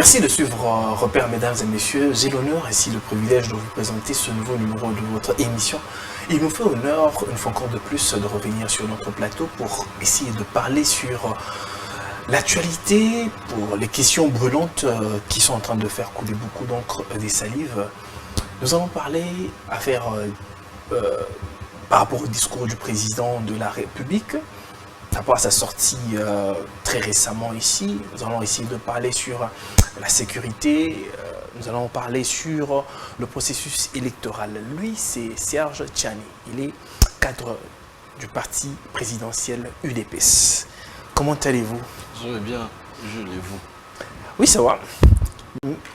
Merci de suivre Repère, mesdames et messieurs. J'ai l'honneur ici, le privilège de vous présenter ce nouveau numéro de votre émission. Il nous fait honneur, une fois encore de plus, de revenir sur notre plateau pour essayer de parler sur l'actualité, pour les questions brûlantes qui sont en train de faire couler beaucoup d'encre des salives. Nous allons parler par rapport au discours du président de la République, par rapport à sa sortie très récemment ici. Nous allons essayer de parler sur la sécurité, nous allons parler sur le processus électoral. Lui, c'est Serge Tchani. Il est cadre du parti présidentiel UDPS. Comment allez-vous? Je vais bien, je l'ai vous. Oui, ça va.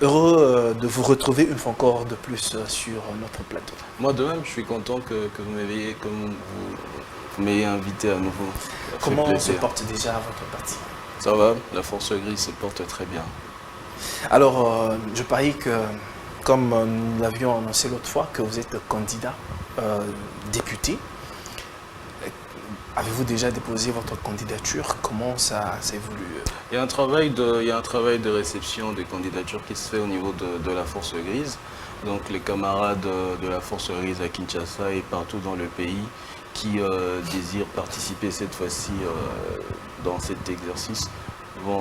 Heureux de vous retrouver une fois encore de plus sur notre plateau. Moi de même, je suis content que vous m'ayez invité à nouveau. Comment se porte déjà votre parti? Ça va, la force grise se porte très bien. Alors, je parie que, comme nous l'avions annoncé l'autre fois, que vous êtes candidat député. Avez-vous déjà déposé votre candidature? Comment ça évolue? Il y a un travail de réception des candidatures qui se fait au niveau de la force grise. Donc les camarades de la force grise à Kinshasa et partout dans le pays qui désirent participer cette fois-ci dans cet exercice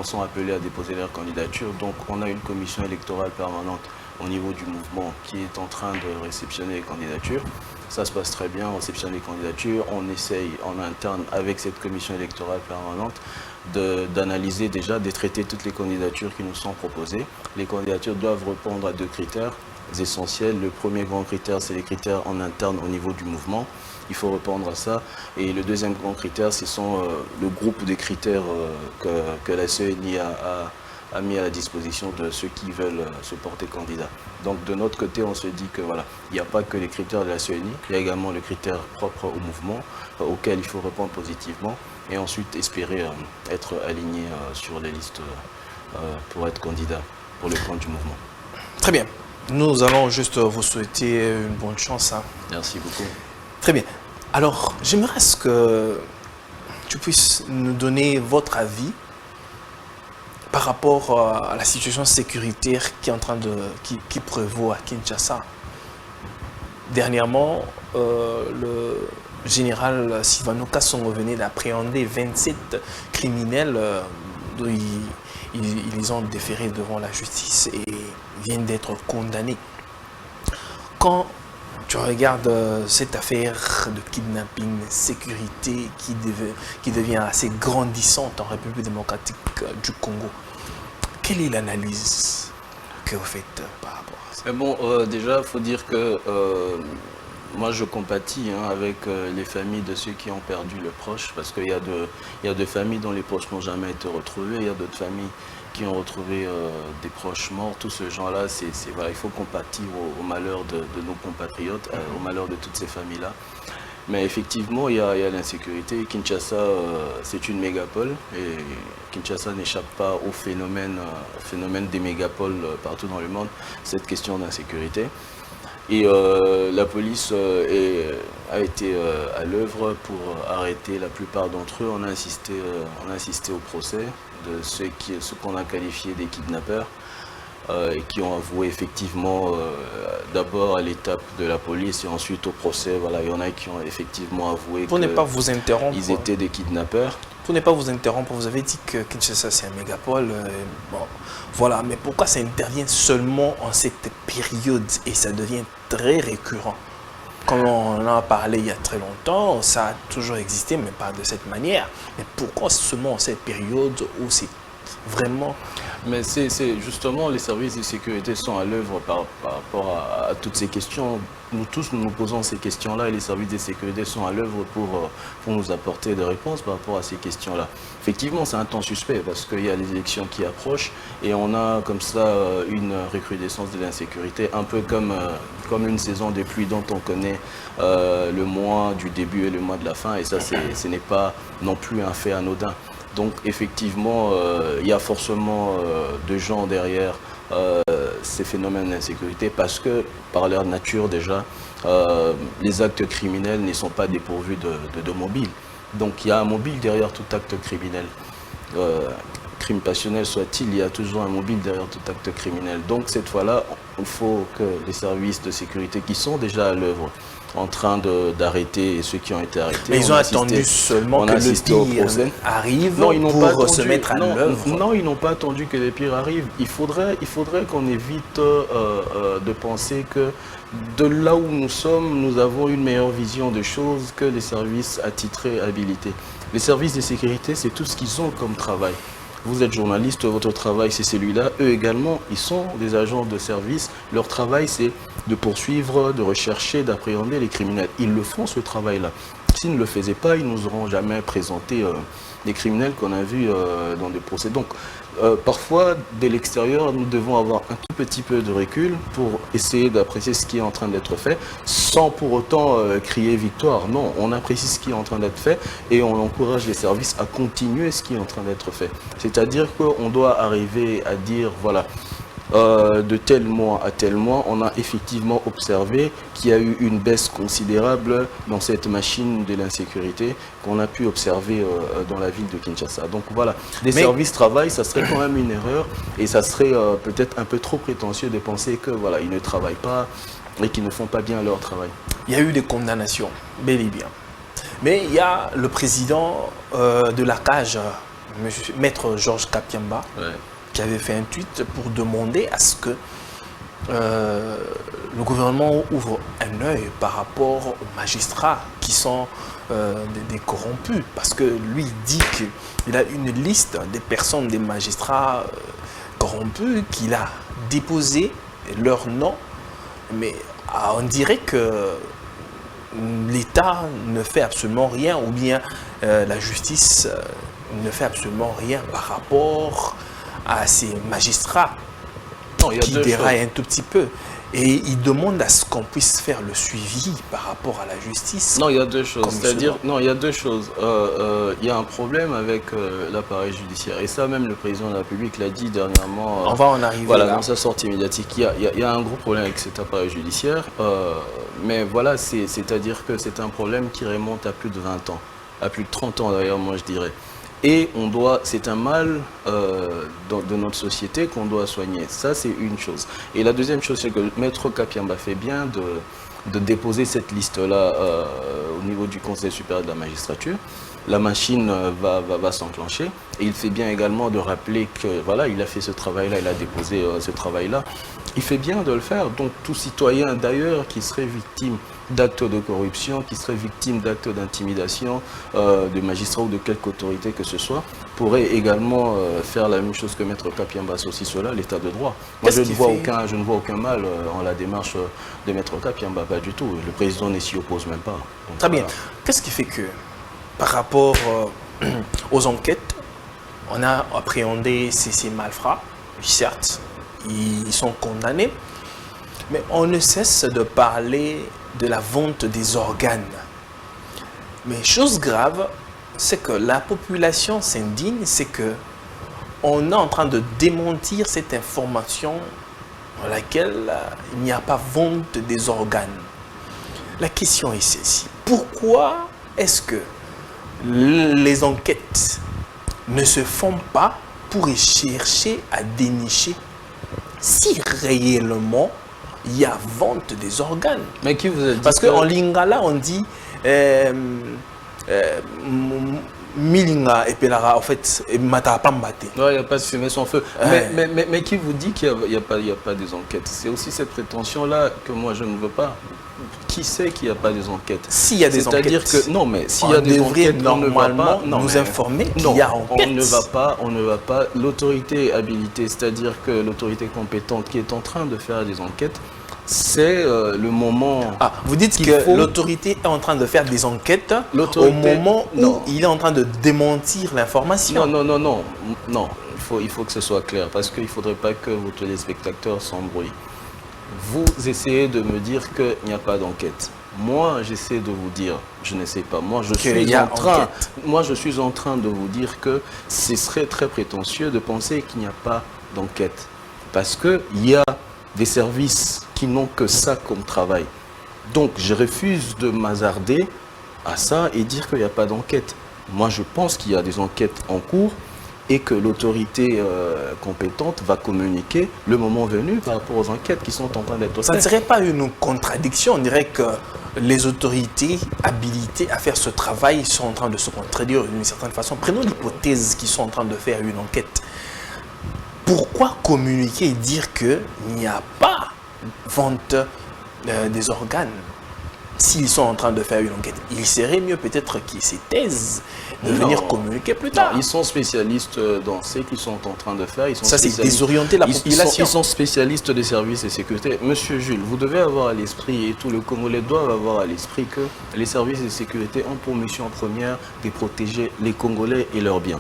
sont appelés à déposer leur candidature. Donc on a une commission électorale permanente au niveau du mouvement qui est en train de réceptionner les candidatures. Ça se passe très bien, on réceptionne les candidatures, on essaye en interne avec cette commission électorale permanente d'analyser déjà, de traiter toutes les candidatures qui nous sont proposées. Les candidatures doivent répondre à deux critères essentiels. Le premier grand critère, c'est les critères en interne au niveau du mouvement. Il faut répondre à ça. Et le deuxième grand critère, ce sont le groupe de critères que la CENI a mis à la disposition de ceux qui veulent se porter candidat. Donc de notre côté, on se dit que voilà, il n'y a pas que les critères de la CENI, il y a également les critères propres au mouvement auxquels il faut répondre positivement et ensuite espérer être aligné sur les listes pour être candidat pour le compte du mouvement. Très bien. Nous allons juste vous souhaiter une bonne chance. Merci beaucoup. Très bien. Alors, j'aimerais que tu puisses nous donner votre avis par rapport à la situation sécuritaire qui prévaut à Kinshasa. Dernièrement, le général Silvano Kasongo venait d'appréhender 27 criminels dont ils les ont déférés devant la justice et viennent d'être condamnés. Quand tu regardes cette affaire de kidnapping, sécurité qui devient assez grandissante en République démocratique du Congo, quelle est l'analyse que vous faites par rapport à ça? Mais bon, déjà, il faut dire que moi, je compatis avec les familles de ceux qui ont perdu le proche, parce qu'il y a de familles dont les proches n'ont jamais été retrouvés, il y a d'autres familles qui ont retrouvé des proches morts. Tout ce genre-là, voilà, il faut compatir au malheur de nos compatriotes, au malheur de toutes ces familles-là. Mais effectivement, il y a l'insécurité. Kinshasa, c'est une mégapole et Kinshasa n'échappe pas au phénomène des mégapoles partout dans le monde, cette question d'insécurité. Et la police a été à l'œuvre pour arrêter la plupart d'entre eux. On a assisté au procès de ceux qu'on a qualifiés des kidnappeurs et qui ont avoué effectivement d'abord à l'étape de la police et ensuite au procès. Voilà, il y en a qui ont effectivement avoué qu'ils étaient des kidnappeurs. Pour ne pas vous interrompre, vous avez dit que Kinshasa c'est un mégapole. Bon, voilà, mais pourquoi ça intervient seulement en cette période et ça devient très récurrent? Comme on en a parlé il y a très longtemps, ça a toujours existé, mais pas de cette manière. Mais pourquoi seulement en cette période où c'est vraiment... Mais c'est justement les services de sécurité sont à l'œuvre par rapport à toutes ces questions. Nous tous nous posons ces questions-là et les services de sécurité sont à l'œuvre pour nous apporter des réponses par rapport à ces questions-là. Effectivement, c'est un temps suspect parce qu'il y a les élections qui approchent et on a comme ça une recrudescence de l'insécurité, un peu comme une saison de pluie dont on connaît le mois du début et le mois de la fin et ça, ce n'est pas non plus un fait anodin. Donc effectivement, il y a forcément de gens derrière ces phénomènes d'insécurité parce que par leur nature déjà, les actes criminels ne sont pas dépourvus de mobile. Donc il y a un mobile derrière tout acte criminel. crime passionnel soit-il, il y a toujours un mobile derrière tout acte criminel. Donc cette fois-là, il faut que les services de sécurité qui sont déjà à l'œuvre, en train d'arrêter ceux qui ont été arrêtés. Mais ils ont attendu seulement que le pire arrive pour se mettre à l'œuvre. Non, ils n'ont pas attendu que le pire arrive. Il faudrait qu'on évite de penser que de là où nous sommes, nous avons une meilleure vision des choses que les services attitrés habilités. Les services de sécurité, c'est tout ce qu'ils ont comme travail. Vous êtes journaliste, votre travail c'est celui-là. Eux également, ils sont des agents de service. Leur travail c'est de poursuivre, de rechercher, d'appréhender les criminels. Ils le font ce travail-là. S'ils ne le faisaient pas, ils ne nous auront jamais présenté les criminels qu'on a vus dans des procès. Donc parfois, dès l'extérieur, nous devons avoir un tout petit peu de recul pour essayer d'apprécier ce qui est en train d'être fait, sans pour autant crier victoire. Non, on apprécie ce qui est en train d'être fait et on encourage les services à continuer ce qui est en train d'être fait. C'est-à-dire qu'on doit arriver à dire, voilà, de tel mois à tel mois, on a effectivement observé qu'il y a eu une baisse considérable dans cette machine de l'insécurité qu'on a pu observer dans la ville de Kinshasa. Donc voilà, des services travaillent, ça serait quand même une erreur et ça serait peut-être un peu trop prétentieux de penser que voilà, ils ne travaillent pas et qu'ils ne font pas bien leur travail. Il y a eu des condamnations, bel et bien. Mais il y a le président de la CAJ, Maître Georges Kapiamba, qui avait fait un tweet pour demander à ce que le gouvernement ouvre un œil par rapport aux magistrats qui sont des corrompus. Parce que lui dit qu'il a une liste des personnes, des magistrats corrompus, qu'il a déposé leur nom. Mais on dirait que l'État ne fait absolument rien, ou bien la justice ne fait absolument rien par rapport à ces magistrats qui déraillent un tout petit peu. Et il demande à ce qu'on puisse faire le suivi par rapport à la justice. Non, il y a deux choses. C'est-à-dire, non, il y a deux choses. Il y a un problème avec l'appareil judiciaire. Et ça, même le président de la République l'a dit dernièrement. On va en arriver voilà, là. Dans sa sortie médiatique. Il y a un gros problème avec cet appareil judiciaire. Mais voilà, c'est-à-dire que c'est un problème qui remonte à plus de 20 ans. À plus de 30 ans d'ailleurs, moi je dirais. Et c'est un mal de notre société qu'on doit soigner. Ça, c'est une chose. Et la deuxième chose, c'est que Maître Kapiamba fait bien de déposer cette liste-là au niveau du Conseil supérieur de la magistrature. La machine va s'enclencher. Et il fait bien également de rappeler que, voilà, il a fait ce travail-là, il a déposé ce travail-là. Il fait bien de le faire. Donc, tout citoyen, d'ailleurs, qui serait victime d'actes de corruption, qui serait victime d'actes d'intimidation de magistrats ou de quelque autorité que ce soit, pourrait également faire la même chose que Maître Kapiamba, aussi cela, l'état de droit. Moi, je ne vois aucun mal en la démarche de Maître Kapiamba, pas du tout. Le président ne s'y oppose même pas. Donc, très bien. Qu'est-ce qui fait que, par rapport aux enquêtes, on a appréhendé ces malfrats, certes, ils sont condamnés, mais on ne cesse de parler de la vente des organes. Mais chose grave, c'est que la population s'indigne, c'est que on est en train de démentir cette information dans laquelle il n'y a pas vente des organes. La question est celle-ci. Pourquoi est-ce que les enquêtes ne se font pas pour chercher à dénicher si réellement il y a vente des organes? Mais qui vous a dit? Parce qu'en lingala, on dit Milinga et Pelara, en fait, Matapambate. Non, il n'y a pas de fumée sans feu. Mais qui vous dit qu'il n'y a pas des enquêtes? C'est aussi cette prétention-là que moi je ne veux pas. Qui sait qu'il n'y a pas des enquêtes? S'il y a des enquêtes, c'est-à-dire que non, mais s'il y a des enquêtes, on ne va pas nous informer qu'il y a enquête. On ne va pas. L'autorité habilitée, c'est-à-dire que l'autorité compétente qui est en train de faire des enquêtes, c'est le moment. Ah, vous dites que l'autorité est en train de faire des enquêtes au moment où il est en train de démentir l'information. Non. Il faut que ce soit clair parce qu'il ne faudrait pas que vos téléspectateurs s'embrouillent. Vous essayez de me dire qu'il n'y a pas d'enquête. Moi, j'essaie de vous dire, je ne sais pas. Moi, je suis en train de vous dire que ce serait très prétentieux de penser qu'il n'y a pas d'enquête. Parce qu'il y a des services qui n'ont que ça comme travail. Donc, je refuse de m'hasarder à ça et dire qu'il n'y a pas d'enquête. Moi, je pense qu'il y a des enquêtes en cours et que l'autorité compétente va communiquer le moment venu par rapport aux enquêtes qui sont en train d'être faites. Ça ne serait pas une contradiction? On dirait que les autorités habilitées à faire ce travail sont en train de se contredire d'une certaine façon. Prenons l'hypothèse qu'ils sont en train de faire une enquête. Pourquoi communiquer et dire qu'il n'y a pas vente des organes s'ils sont en train de faire une enquête? Il serait mieux peut-être qu'ils se taisent de venir communiquer plus tard. Non, ils sont spécialistes dans ce qu'ils sont en train de faire. Ça, c'est désorienter la population. Ils sont spécialistes des services de sécurité. Monsieur Jules, vous devez avoir à l'esprit, et tous les Congolais doivent avoir à l'esprit, que les services de sécurité ont pour mission première de protéger les Congolais et leurs biens.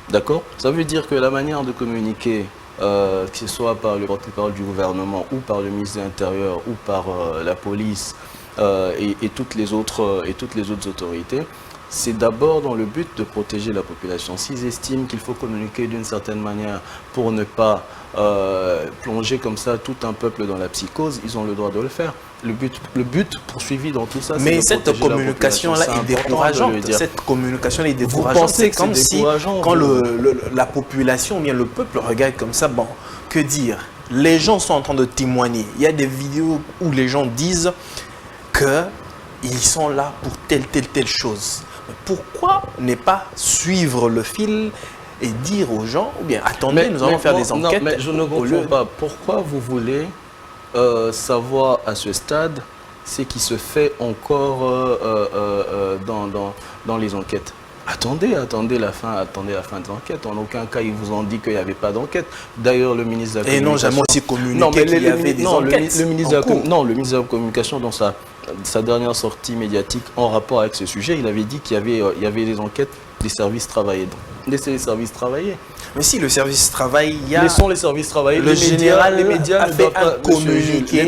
D'accord? Ça veut dire que la manière de communiquer, que ce soit par le porte-parole du gouvernement ou par le ministre de l'Intérieur ou par la police et toutes les autres autorités, c'est d'abord dans le but de protéger la population. S'ils estiment qu'il faut communiquer d'une certaine manière pour ne pas plonger comme ça tout un peuple dans la psychose, ils ont le droit de le faire. Le but poursuivi dans tout ça, c'est mais cette communication-là est décourageante. Cette communication est décourageante. C'est comme si, quand la population, ou bien le peuple regarde comme ça, bon, que dire? Les gens sont en train de témoigner. Il y a des vidéos où les gens disent qu'ils sont là pour telle chose. Mais pourquoi ne pas suivre le fil et dire aux gens, ou bien attendez, nous allons faire des enquêtes? Non, mais je ne comprends pas. Pourquoi vous voulez savoir à ce stade ce qui se fait encore dans les enquêtes? Attendez la fin des enquêtes. En aucun cas, ils vous ont dit qu'il n'y avait pas d'enquête. D'ailleurs, le ministre de la Communication... Et non, jamais aussi communiqué qu'il y avait des enquêtes. Le ministre de la Communication, dans sa dernière sortie médiatique en rapport avec ce sujet, il avait dit qu'il y avait des enquêtes des services travaillés. Laissez les services travailler. Mais si le service travaille, il y a... Laissons les services travailler. Les médias a fait un communiqué.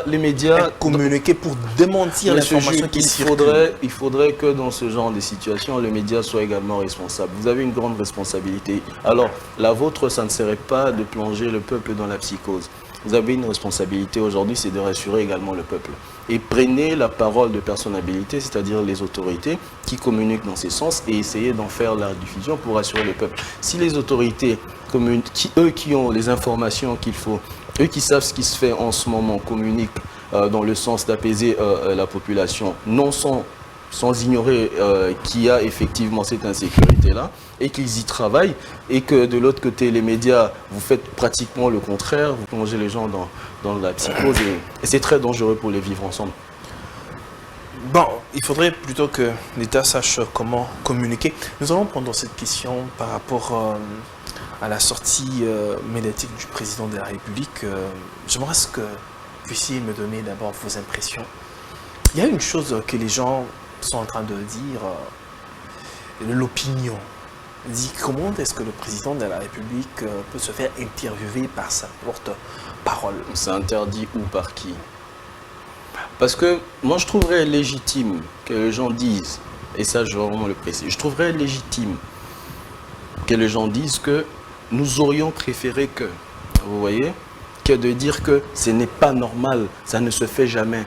Les médias un communiqué pour démentir l'information qui circule. Il faudrait que dans ce genre de situation, les médias soient également responsables. Vous avez une grande responsabilité. Alors, la vôtre, ça ne serait pas de plonger le peuple dans la psychose. Vous avez une responsabilité aujourd'hui, c'est de rassurer également le peuple. Et prenez la parole de personnes habilitées, c'est-à-dire les autorités, qui communiquent dans ces sens et essayez d'en faire la diffusion pour rassurer le peuple. Si les autorités, eux qui ont les informations qu'il faut, eux qui savent ce qui se fait en ce moment, communiquent dans le sens d'apaiser la population, non sans ignorer qu'il y a effectivement cette insécurité-là et qu'ils y travaillent et que de l'autre côté, les médias, vous faites pratiquement le contraire, vous plongez les gens dans la psychose et c'est très dangereux pour les vivre ensemble. Bon, il faudrait plutôt que l'État sache comment communiquer. Nous allons prendre cette question par rapport à la sortie médiatique du président de la République. J'aimerais que vous puissiez me donner d'abord vos impressions. Il y a une chose que les gens sont en train de dire, l'opinion. Dit comment est-ce que le président de la République peut se faire interviewer par sa porte-parole? C'est interdit ou par qui? Parce que moi je trouverais légitime que les gens disent, et ça je veux vraiment le préciser, je trouverais légitime que les gens disent que nous aurions préféré que, vous voyez, que de dire que ce n'est pas normal, ça ne se fait jamais.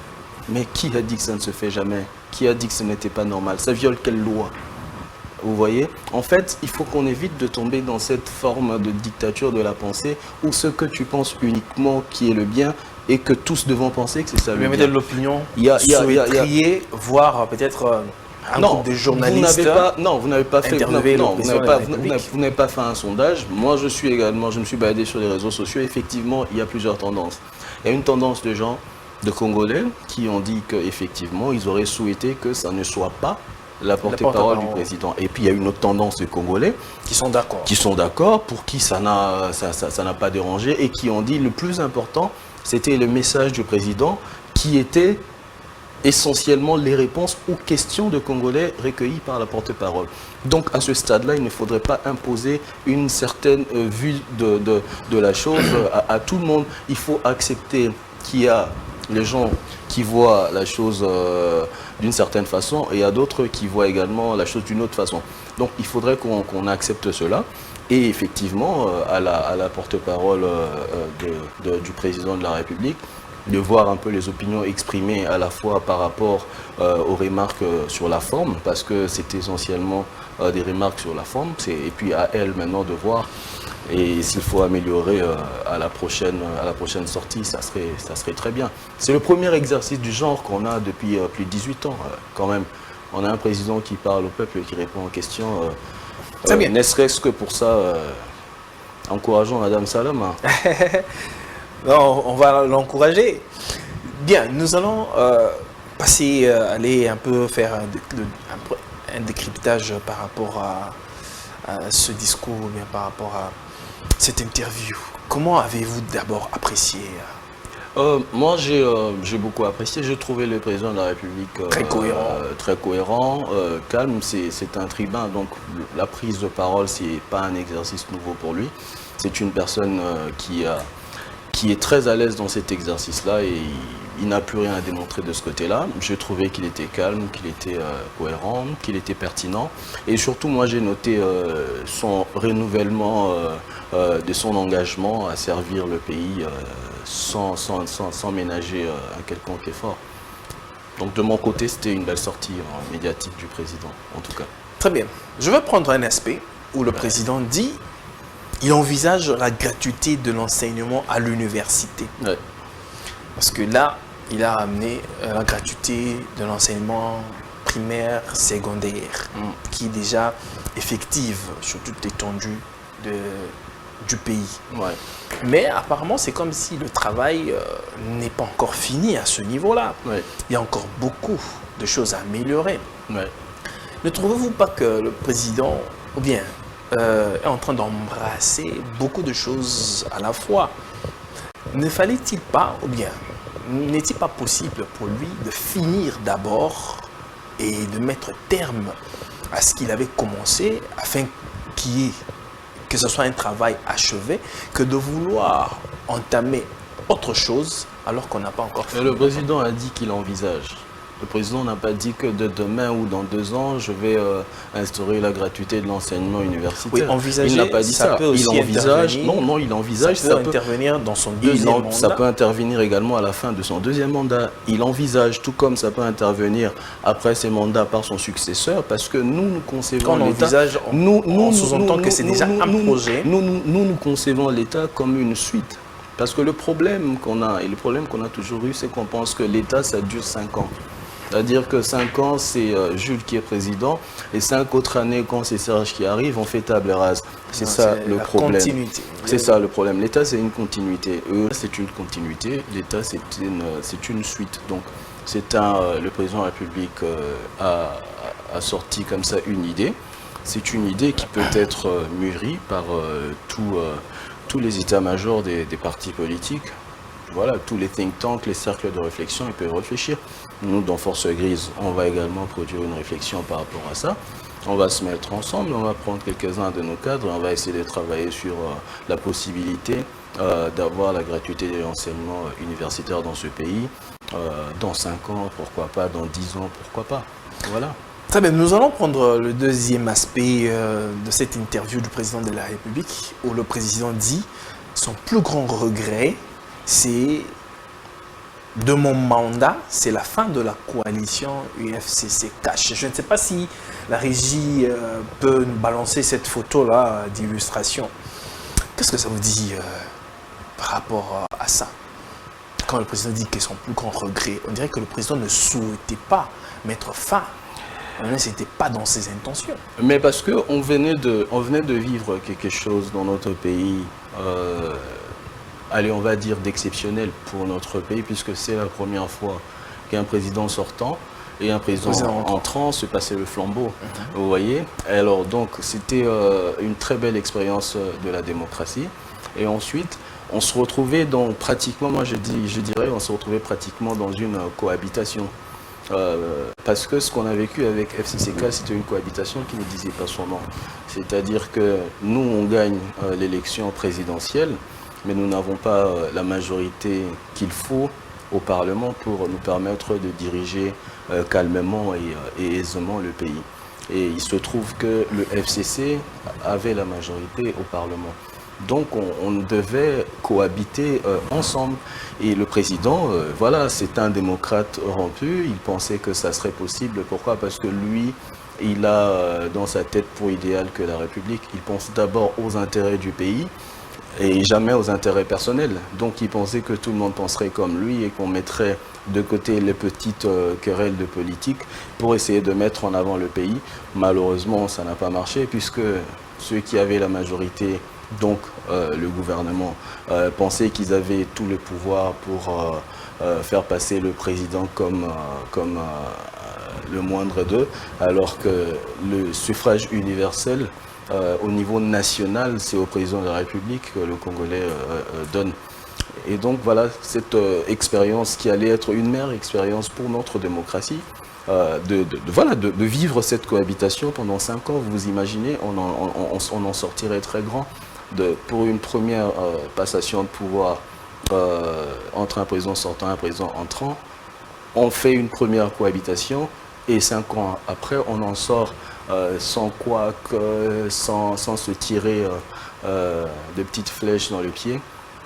Mais qui a dit que ça ne se fait jamais? Qui a dit que ce n'était pas normal? Ça viole quelle loi? Vous voyez? En fait, il faut qu'on évite de tomber dans cette forme de dictature de la pensée où ce que tu penses uniquement qui est le bien et que tous devons penser que c'est ça le bien. Mais de l'opinion, souhaiteriez voir peut-être un groupe de journalistes. Vous n'avez pas fait un sondage. Moi, je me suis baladé sur les réseaux sociaux. Effectivement, il y a plusieurs tendances. Il y a une tendance de gens, de Congolais, qui ont dit qu'effectivement, ils auraient souhaité que ça ne soit pas la porte-parole du président. Et puis il y a une autre tendance de Congolais qui sont d'accord. Pour qui ça n'a pas dérangé et qui ont dit le plus important, c'était le message du président qui était essentiellement les réponses aux questions de Congolais recueillies par la porte-parole. Donc à ce stade-là, il ne faudrait pas imposer une certaine vue de la chose à tout le monde. Il faut accepter qu'il y a les gens qui voient la chose d'une certaine façon et il y a d'autres qui voient également la chose d'une autre façon. Donc il faudrait qu'on accepte cela. Et effectivement, à la porte-parole du président de la République, de voir un peu les opinions exprimées à la fois par rapport aux remarques sur la forme, parce que c'est essentiellement des remarques sur la forme, et puis à elle maintenant de voir. Et s'il faut améliorer à la prochaine sortie, ça serait très bien. C'est le premier exercice du genre qu'on a depuis plus de 18 ans, quand même. On a un président qui parle au peuple et qui répond aux questions. Ne serait-ce que pour ça, encourageons Madame Salama. Non, on va l'encourager. Bien, nous allons aller un peu faire un décryptage par rapport à ce discours, ou bien par rapport à cette interview. Comment avez-vous d'abord apprécié? Moi, j'ai beaucoup apprécié. J'ai trouvé le président de la République très cohérent, calme. C'est un tribun, donc la prise de parole, c'est pas un exercice nouveau pour lui. C'est une personne qui est très à l'aise dans cet exercice-là et il n'a plus rien à démontrer de ce côté-là. J'ai trouvé qu'il était calme, qu'il était cohérent, qu'il était pertinent. Et surtout, moi, j'ai noté son renouvellement de son engagement à servir le pays sans ménager un quelconque effort. Donc, de mon côté, c'était une belle sortie médiatique du président, en tout cas. Très bien. Je vais prendre un aspect où le président dit il envisage la gratuité de l'enseignement à l'université. Ouais. Parce que là, il a amené la gratuité de l'enseignement primaire, secondaire, qui est déjà effective sur toute l'étendue du pays. Ouais. Mais apparemment, c'est comme si le travail n'est pas encore fini à ce niveau-là. Ouais. Il y a encore beaucoup de choses à améliorer. Ouais. Ne trouvez-vous pas que le président, ou bien, est en train d'embrasser beaucoup de choses à la fois? Ne fallait-il pas, ou bien, n'est-il pas possible pour lui de finir d'abord et de mettre terme à ce qu'il avait commencé afin que ce soit un travail achevé, que de vouloir entamer autre chose alors qu'on n'a pas encore fait? Le président a dit qu'il envisage. Le président n'a pas dit que de demain ou dans 2 ans, je vais instaurer la gratuité de l'enseignement universitaire. Oui, envisager, il n'a pas dit ça. Il envisage. Non, il envisage. Ça peut intervenir dans son deuxième mandat. Ça peut intervenir également à la fin de son deuxième mandat. Il envisage, tout comme ça peut intervenir après ses mandats par son successeur, parce que nous concevons l'État. On sous-entend que c'est déjà un projet. Nous concevons l'État comme une suite. Parce que le problème qu'on a, et le problème qu'on a toujours eu, c'est qu'on pense que l'État, ça dure 5 ans. C'est-à-dire que 5 ans, c'est Jules qui est président, et 5 autres années, quand c'est Serge qui arrive, on fait table rase. C'est ça le problème. C'est ça le problème. L'État, c'est une continuité. Eux, c'est une continuité. L'État, c'est une suite. Donc, le président de la République a sorti comme ça une idée. C'est une idée qui peut être mûrie par tous les états-majors des partis politiques. Voilà, tous les think tanks, les cercles de réflexion, ils peuvent réfléchir. Nous, dans Force Grise, on va également produire une réflexion par rapport à ça. On va se mettre ensemble, on va prendre quelques-uns de nos cadres, on va essayer de travailler sur la possibilité d'avoir la gratuité de l'enseignement universitaire dans ce pays. Dans 5 ans, pourquoi pas, dans 10 ans, pourquoi pas. Voilà. Très bien, nous allons prendre le deuxième aspect de cette interview du président de la République, où le président dit son plus grand regret, c'est de mon mandat, c'est la fin de la coalition UFCC-CACH. Je ne sais pas si la régie peut nous balancer cette photo-là d'illustration. Qu'est-ce que ça vous dit par rapport à ça? Quand le président dit que son plus grand regret, on dirait que le président ne souhaitait pas mettre fin. Ce n'était pas dans ses intentions. Mais parce qu'on venait de vivre quelque chose dans notre pays, allez, on va dire d'exceptionnel pour notre pays, puisque c'est la première fois qu'un président sortant et un président entrant se passait le flambeau. Vous voyez? Alors donc, c'était une très belle expérience de la démocratie. Et ensuite, on se retrouvait dans pratiquement, moi je dirais, on se retrouvait pratiquement dans une cohabitation. Parce que ce qu'on a vécu avec FCCK, c'était une cohabitation qui ne disait pas son nom. C'est-à-dire que nous, on gagne l'élection présidentielle, mais nous n'avons pas la majorité qu'il faut au Parlement pour nous permettre de diriger calmement et aisément le pays. Et il se trouve que le FCC avait la majorité au Parlement. Donc on devait cohabiter ensemble. Et le président, voilà, c'est un démocrate rompu. Il pensait que ça serait possible. Pourquoi? Parce que lui, il a dans sa tête pour idéal que la République. Il pense d'abord aux intérêts du pays et jamais aux intérêts personnels. Donc il pensait que tout le monde penserait comme lui et qu'on mettrait de côté les petites querelles de politique pour essayer de mettre en avant le pays. Malheureusement, ça n'a pas marché puisque ceux qui avaient la majorité, donc le gouvernement, pensaient qu'ils avaient tout le pouvoir pour faire passer le président comme le moindre d'eux, alors que le suffrage universel au niveau national, c'est au président de la République que le Congolais donne. Et donc voilà, cette expérience qui allait être une mère expérience pour notre démocratie, de vivre cette cohabitation pendant 5 ans, vous imaginez, on en sortirait très grand pour une première passation de pouvoir entre un président sortant et un président entrant. On fait une première cohabitation et 5 ans après, on en sort sans quoi que, sans se tirer de petites flèches dans le pied.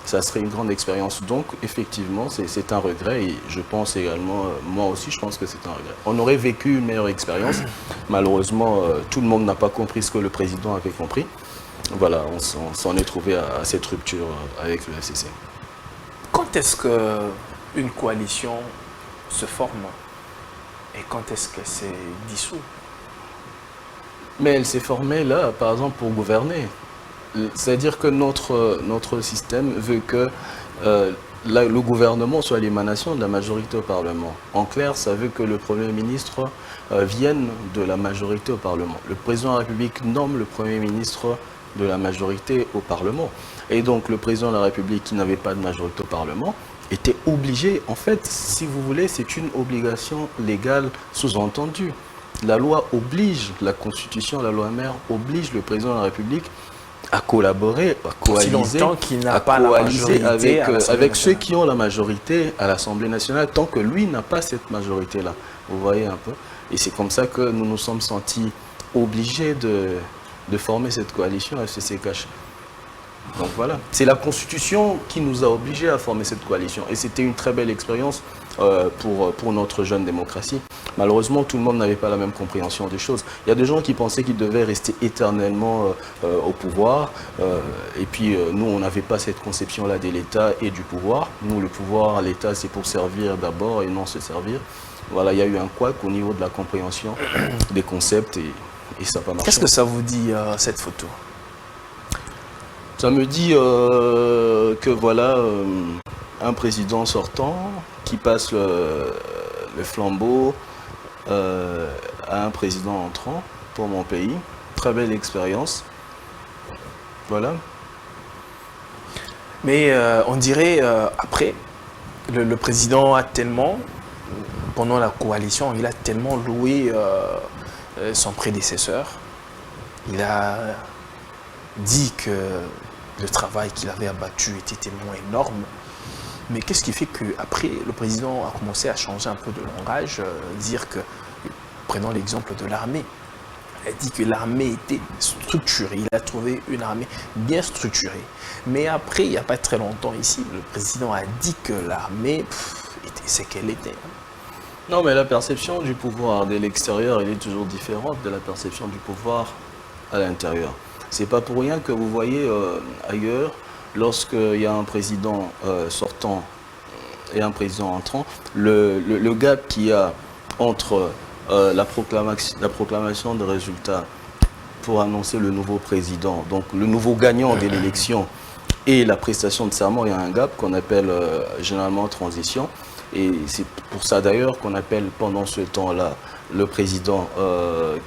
Ça serait une grande expérience. Donc, effectivement, c'est un regret et je pense également, moi aussi, je pense que c'est un regret. On aurait vécu une meilleure expérience. Malheureusement, tout le monde n'a pas compris ce que le président avait compris. Voilà, on s'en est trouvé à cette rupture avec le FCC. Quand est-ce qu'une coalition se forme et quand est-ce qu'elle s'est dissoute? Mais elle s'est formée là, par exemple, pour gouverner. C'est-à-dire que notre système veut que le gouvernement soit l'émanation de la majorité au Parlement. En clair, ça veut que le Premier ministre vienne de la majorité au Parlement. Le président de la République nomme le Premier ministre de la majorité au Parlement. Et donc le président de la République qui n'avait pas de majorité au Parlement était obligé, en fait, si vous voulez, c'est une obligation légale sous-entendue. La loi oblige, la Constitution, la loi mère oblige le président de la République à collaborer, à coaliser, avec ceux qui ont la majorité à l'Assemblée nationale, tant que lui n'a pas cette majorité-là. Vous voyez un peu? Et c'est comme ça que nous nous sommes sentis obligés de former cette coalition FCC-CACH. Donc voilà, c'est la Constitution qui nous a obligés à former cette coalition. Et c'était une très belle expérience pour notre jeune démocratie. Malheureusement, tout le monde n'avait pas la même compréhension des choses. Il y a des gens qui pensaient qu'ils devaient rester éternellement au pouvoir. Et puis, nous, on n'avait pas cette conception-là de l'État et du pouvoir. Nous, le pouvoir, l'État, c'est pour servir d'abord et non se servir. Voilà, il y a eu un couac au niveau de la compréhension des concepts et ça n'a pas marché. Qu'est-ce que ça vous dit, cette photo? Ça me dit que voilà, un président sortant qui passe le flambeau à un président entrant pour mon pays. Très belle expérience. Voilà. Mais on dirait, après, le président a tellement, pendant la coalition, il a tellement loué son prédécesseur. Il a dit que le travail qu'il avait abattu était tellement énorme. Mais qu'est-ce qui fait qu'après, le président a commencé à changer un peu de langage, dire que, prenons l'exemple de l'armée, il a dit que l'armée était structurée, il a trouvé une armée bien structurée. Mais après, il n'y a pas très longtemps ici, le président a dit que l'armée était ce qu'elle était. Non, mais la perception du pouvoir de l'extérieur, elle est toujours différente de la perception du pouvoir à l'intérieur. C'est pas pour rien que vous voyez ailleurs, lorsqu'il y a un président sortant et un président entrant, le gap qu'il y a entre la proclamation de résultats pour annoncer le nouveau président, donc le nouveau gagnant de l'élection, et la prestation de serment, il y a un gap qu'on appelle généralement transition. Et c'est pour ça d'ailleurs qu'on appelle pendant ce temps-là le président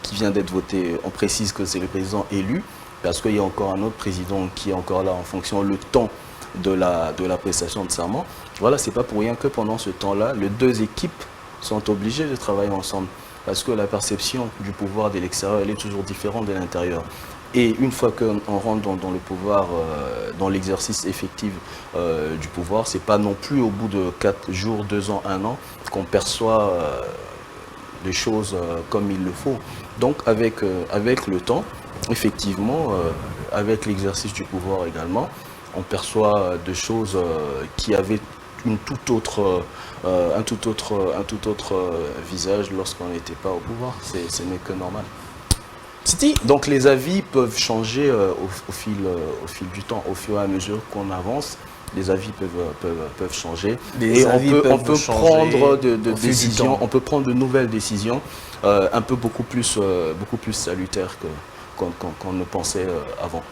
qui vient d'être voté, on précise que c'est le président élu, parce qu'il y a encore un autre président qui est encore là en fonction le temps de la prestation de serment. Voilà, c'est pas pour rien que pendant ce temps-là, les deux équipes sont obligées de travailler ensemble, parce que la perception du pouvoir de l'extérieur, elle est toujours différente de l'intérieur. Et une fois qu'on rentre dans le pouvoir, dans l'exercice effectif du pouvoir, c'est pas non plus au bout de 4 jours, 2 ans, 1 an qu'on perçoit les choses comme il le faut. Donc avec le temps, effectivement, avec l'exercice du pouvoir également, on perçoit des choses qui avaient un tout autre visage lorsqu'on n'était pas au pouvoir. Ce n'est que normal. Donc les avis peuvent changer au fil du temps, au fur et à mesure qu'on avance. Les avis peuvent changer et on peut prendre on peut prendre de nouvelles décisions beaucoup plus salutaires qu'on ne pensait avant.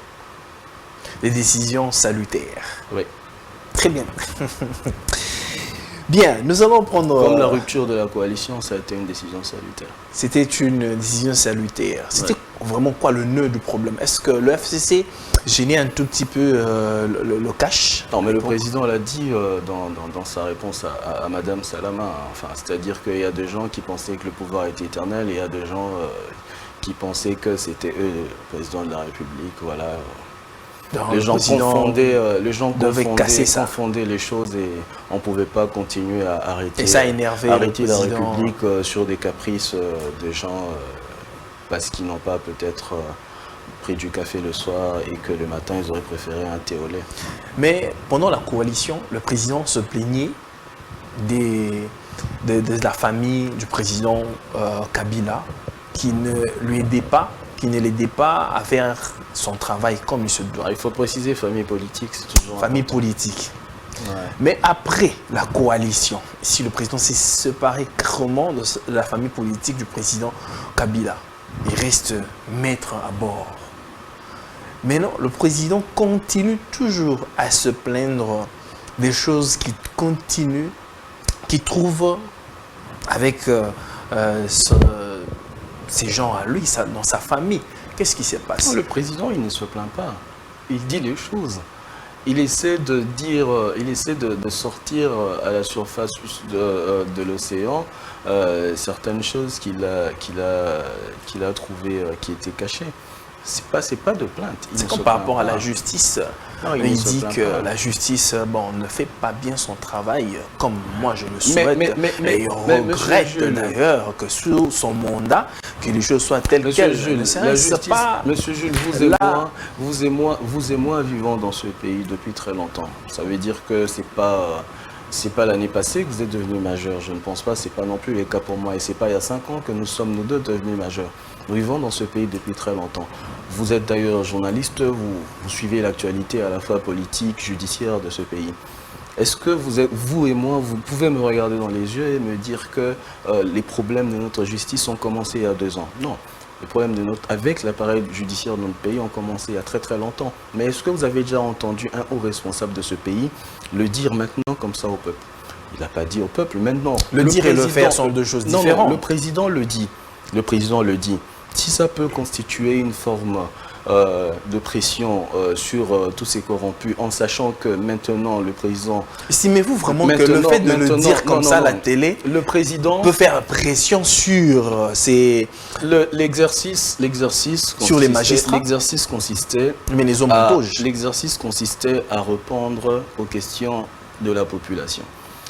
Des décisions salutaires. Oui. Très bien. Bien, nous allons prendre... Comme la rupture de la coalition, ça a été une décision salutaire. C'était une décision salutaire. C'était vraiment quoi le nœud du problème? Est-ce que le FCC gênait un tout petit peu le cash? Non, mais le président l'a dit dans sa réponse à Madame Salama. Enfin, c'est-à-dire qu'il y a des gens qui pensaient que le pouvoir était éternel et il y a des gens qui pensaient que c'était eux le président de la République. Voilà. Les gens confondaient les choses et on ne pouvait pas continuer à arrêter la République sur des caprices des gens parce qu'ils n'ont pas peut-être pris du café le soir et que le matin ils auraient préféré un thé au lait. Mais pendant la coalition, le président se plaignait de la famille du président Kabila qui ne l'aidait pas à faire son travail comme il se doit. Il faut préciser famille politique, c'est toujours famille important. politique. Ouais. Mais après la coalition, si le président s'est séparé clairement de la famille politique du président Kabila, il reste maître à bord. Mais non, le président continue toujours à se plaindre des choses qu'il trouve avec ces gens à lui, dans sa famille. Qu'est-ce qui se passe? Le président, il ne se plaint pas. Il dit les choses. Il essaie de dire, il essaie de sortir à la surface de l'océan certaines choses qu'il a trouvées qui étaient cachées. C'est pas de plainte. C'est comme par rapport à la justice. Non, il dit que la justice ne fait pas bien son travail comme moi je le souhaite. Et il regrette d'ailleurs que sous son mandat, que les choses soient telles quelles. Monsieur Jules, vous et moi vivons dans ce pays depuis très longtemps. Ça veut dire que c'est pas l'année passée que vous êtes devenu majeur. Je ne pense pas, c'est pas non plus le cas pour moi. Et c'est pas il y a 5 ans que nous sommes nous deux devenus majeurs. Nous vivons dans ce pays depuis très longtemps. Vous êtes d'ailleurs journaliste, vous suivez l'actualité à la fois politique, judiciaire de ce pays. Est-ce que vous et moi, vous pouvez me regarder dans les yeux et me dire que les problèmes de notre justice ont commencé il y a 2 ans? Non. Les problèmes avec l'appareil judiciaire de notre pays ont commencé il y a très très longtemps. Mais est-ce que vous avez déjà entendu un haut responsable de ce pays le dire maintenant comme ça au peuple? Il n'a pas dit au peuple maintenant. Le dire et le faire sont deux choses différentes. Non, le président le dit. Le président le dit. Si ça peut constituer une forme de pression sur tous ces corrompus, en sachant que maintenant le président... Estimez-vous vraiment que le fait de le dire comme ça à la télé, le président peut faire pression sur l'exercice sur les magistrats? L'exercice consistait... Mais les hommes autoges. L'exercice consistait à répondre aux questions de la population.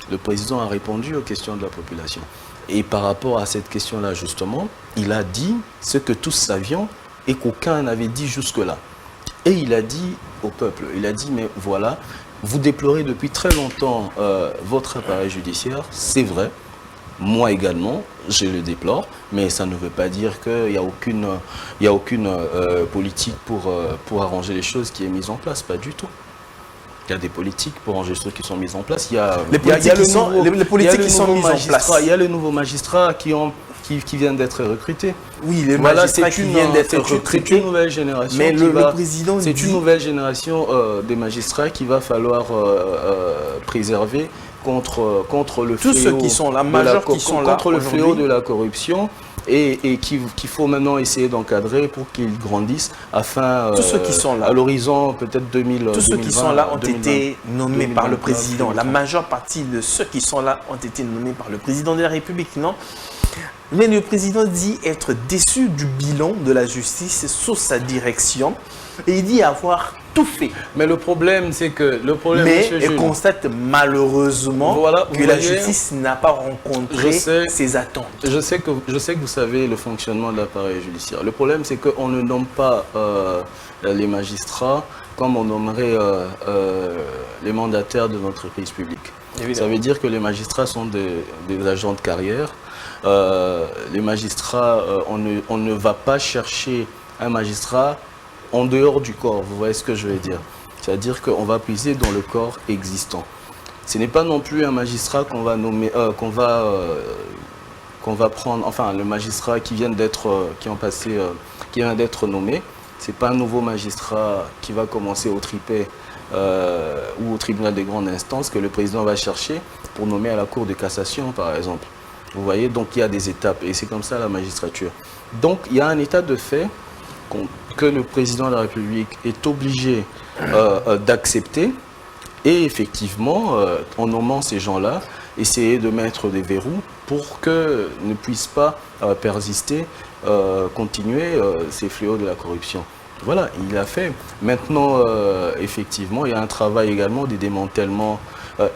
Le président a répondu aux questions de la population. Et par rapport à cette question-là, justement, il a dit ce que tous savions et qu'aucun n'avait dit jusque-là. Et il a dit au peuple, il a dit, mais voilà, vous déplorez depuis très longtemps votre appareil judiciaire, c'est vrai, moi également, je le déplore, mais ça ne veut pas dire qu'il n'y a aucune politique pour arranger les choses qui est mise en place, pas du tout. Il y a des politiques pour ranger les choses qui sont mises en place. Il y a les politiques qui sont mises en place. Il y a les nouveaux magistrats qui viennent d'être recrutés. Oui, les magistrats qui viennent d'être recrutés. C'est une nouvelle génération. Mais le président c'est une nouvelle génération des magistrats qu'il va falloir préserver contre le fléau. Tous ceux qui sont là, majeurs qui sont là contre le fléau de la corruption. Et qu'il faut maintenant essayer d'encadrer pour qu'ils grandissent afin, tous ceux qui sont là, à l'horizon peut-être 2020. Tous ceux qui sont là ont été nommés par le président. La majeure partie de ceux qui sont là ont été nommés par le président de la République, non? Mais le président dit être déçu du bilan de la justice sous sa direction et il dit avoir tout fait. Mais le problème, c'est que... Mais il constate malheureusement que la justice n'a pas rencontré ses attentes. Je sais que vous savez le fonctionnement de l'appareil judiciaire. Le problème, c'est qu'on ne nomme pas les magistrats comme on nommerait les mandataires de l'entreprise publique. Évidemment. Ça veut dire que les magistrats sont des agents de carrière. Les magistrats, on ne va pas chercher un magistrat en dehors du corps, vous voyez ce que je veux dire. C'est-à-dire qu'on va puiser dans le corps existant. Ce n'est pas non plus un magistrat qu'on va nommer, qu'on va prendre, enfin le magistrat qui vient d'être nommé. C'est pas un nouveau magistrat qui va commencer au tripet ou au tribunal des grandes instances que le président va chercher pour nommer à la Cour de cassation, par exemple. Vous voyez, donc il y a des étapes et c'est comme ça la magistrature. Donc il y a un état de fait que le président de la République est obligé d'accepter et effectivement, en nommant ces gens-là, essayer de mettre des verrous pour que ne puissent pas persister, continuer ces fléaux de la corruption. Voilà, il l'a fait. Maintenant, effectivement, il y a un travail également de démantèlement.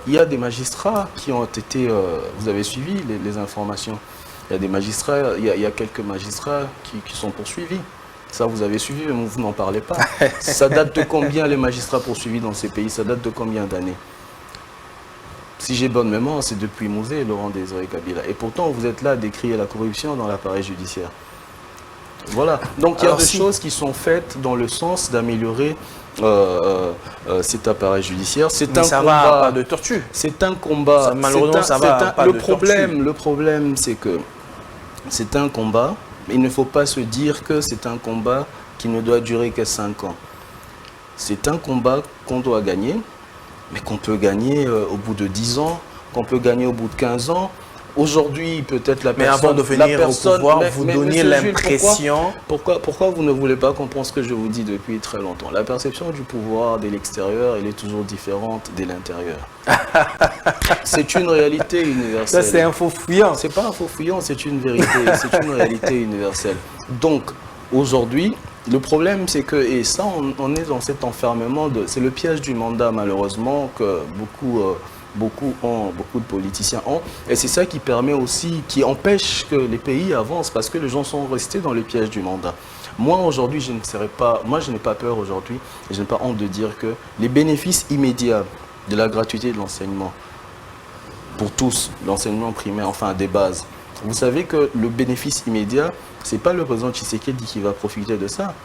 Il y a des magistrats qui ont été, vous avez suivi les informations, il y a des magistrats, il y a quelques magistrats qui sont poursuivis. Ça, vous avez suivi, mais vous n'en parlez pas. Ça date de combien les magistrats poursuivis dans ces pays? Ça date de combien d'années? Si j'ai bonne mémoire, c'est depuis Mouzé, Laurent Désiré Kabila. Et pourtant, vous êtes là à décrire la corruption dans l'appareil judiciaire. Voilà. Donc, il y a des choses qui sont faites dans le sens d'améliorer cet appareil judiciaire. C'est un combat pas de tortue. C'est un combat. Ça, malheureusement, ça va pas de tortue. Le problème, c'est que c'est un combat. Il ne faut pas se dire que c'est un combat qui ne doit durer que 5 ans. C'est un combat qu'on doit gagner, mais qu'on peut gagner au bout de 10 ans, qu'on peut gagner au bout de 15 ans. Aujourd'hui, peut-être la personne... Mais avant de venir au pouvoir, vous donniez l'impression... Pourquoi vous ne voulez pas comprendre ce que je vous dis depuis très longtemps? La perception du pouvoir de l'extérieur, elle est toujours différente de l'intérieur. C'est une réalité universelle. Ça, c'est un faux fuyant. C'est pas un faux fuyant, c'est une vérité, c'est une réalité universelle. Donc, aujourd'hui, le problème, c'est que, et ça, on est dans cet enfermement, c'est le piège du mandat, malheureusement, que beaucoup de politiciens ont, et c'est ça qui permet aussi, qui empêche que les pays avancent, parce que les gens sont restés dans le piège du mandat. Moi, aujourd'hui, je n'ai pas peur aujourd'hui, et je n'ai pas honte de dire que les bénéfices immédiats de la gratuité de l'enseignement, pour tous, l'enseignement primaire, enfin des bases, vous savez que le bénéfice immédiat, c'est pas le président Tshisekedi qui va profiter de ça,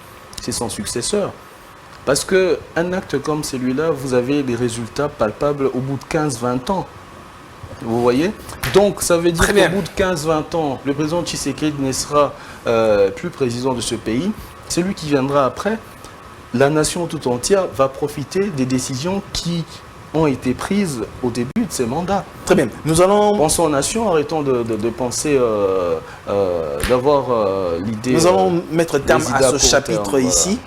c'est son successeur. Parce qu'un acte comme celui-là, vous avez des résultats palpables au bout de 15-20 ans. Vous voyez? Donc, ça veut dire qu'au bout de 15-20 ans, le président Tshisekedi ne sera plus président de ce pays. Celui qui viendra après, la nation tout entière va profiter des décisions qui ont été prises au début de ces mandats. Très bien. Nous allons... Pensons aux nations, arrêtons de penser, d'avoir l'idée... Nous allons mettre terme à ce chapitre ici.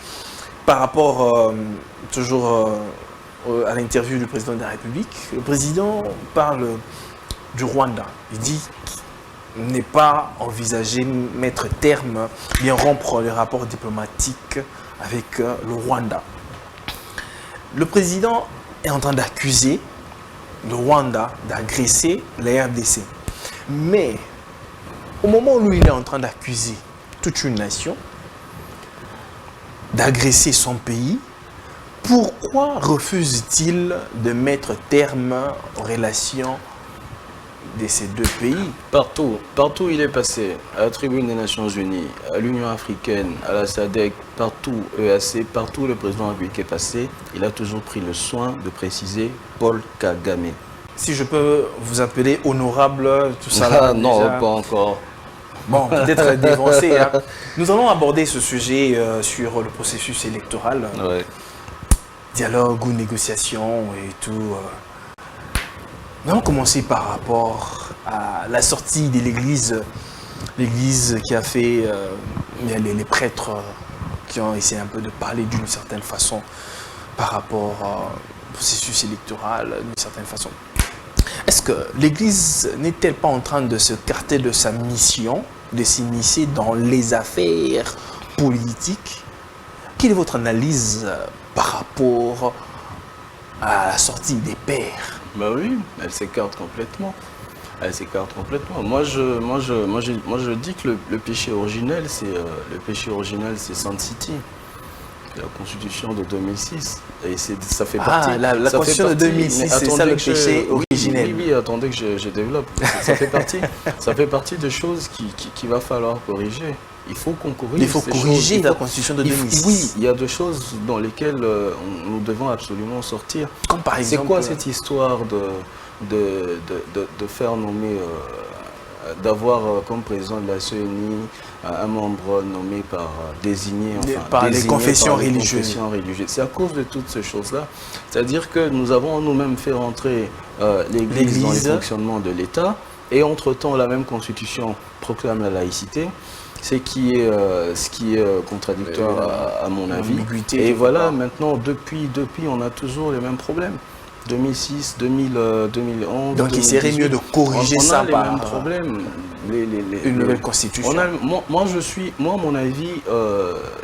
Par rapport toujours à l'interview du président de la République, le président parle du Rwanda. Il dit qu'il n'est pas envisagé mettre terme, bien rompre les rapports diplomatiques avec le Rwanda. Le président est en train d'accuser le Rwanda d'agresser la RDC. Mais au moment où il est en train d'accuser toute une nation, d'agresser son pays, pourquoi refuse-t-il de mettre terme aux relations de ces deux pays? Partout où il est passé, à la tribune des Nations Unies, à l'Union africaine, à la SADC, partout, EAC, partout où le président de la République est passé, il a toujours pris le soin de préciser Paul Kagame. Si je peux vous appeler honorable, tout ça là, non, déjà... pas encore. Bon, peut-être dévancé. Hein. Nous allons aborder ce sujet sur le processus électoral. Ouais. Dialogue ou négociation et tout. Nous allons commencer par rapport à la sortie de l'église. L'église qui a fait les prêtres qui ont essayé un peu de parler d'une certaine façon par rapport au processus électoral, d'une certaine façon. est-ce que l'Église n'est-elle pas en train de se carter de sa mission, de s'initier dans les affaires politiques? Quelle est votre analyse par rapport à la sortie des pères? Ben oui, elle s'écarte complètement. Elle s'écarte complètement. Moi, je dis que le péché originel, c'est Sand City. La constitution de 2006. Et ça fait partie. La constitution de 2006, c'est ça le péché originel. Oui, attendez que je développe. Ça fait partie des choses qu'il va falloir corriger. Il faut qu'on corrige. Il faut corriger la constitution de 2006. Oui, il y a des choses dans lesquelles nous devons absolument sortir. Comme par exemple. C'est quoi cette histoire de faire nommer, d'avoir comme président de la CENI un membre nommé désigné par les confessions religieuses. C'est à cause de toutes ces choses-là. C'est-à-dire que nous avons nous-mêmes fait rentrer l'Église dans le fonctionnement de l'État et entre-temps la même constitution proclame la laïcité. Ce qui est contradictoire à mon avis. Et voilà, maintenant, depuis, on a toujours les mêmes problèmes. 2006, 2011. Donc il serait mieux de corriger ça par les mêmes problèmes. Une nouvelle constitution. Moi, mon avis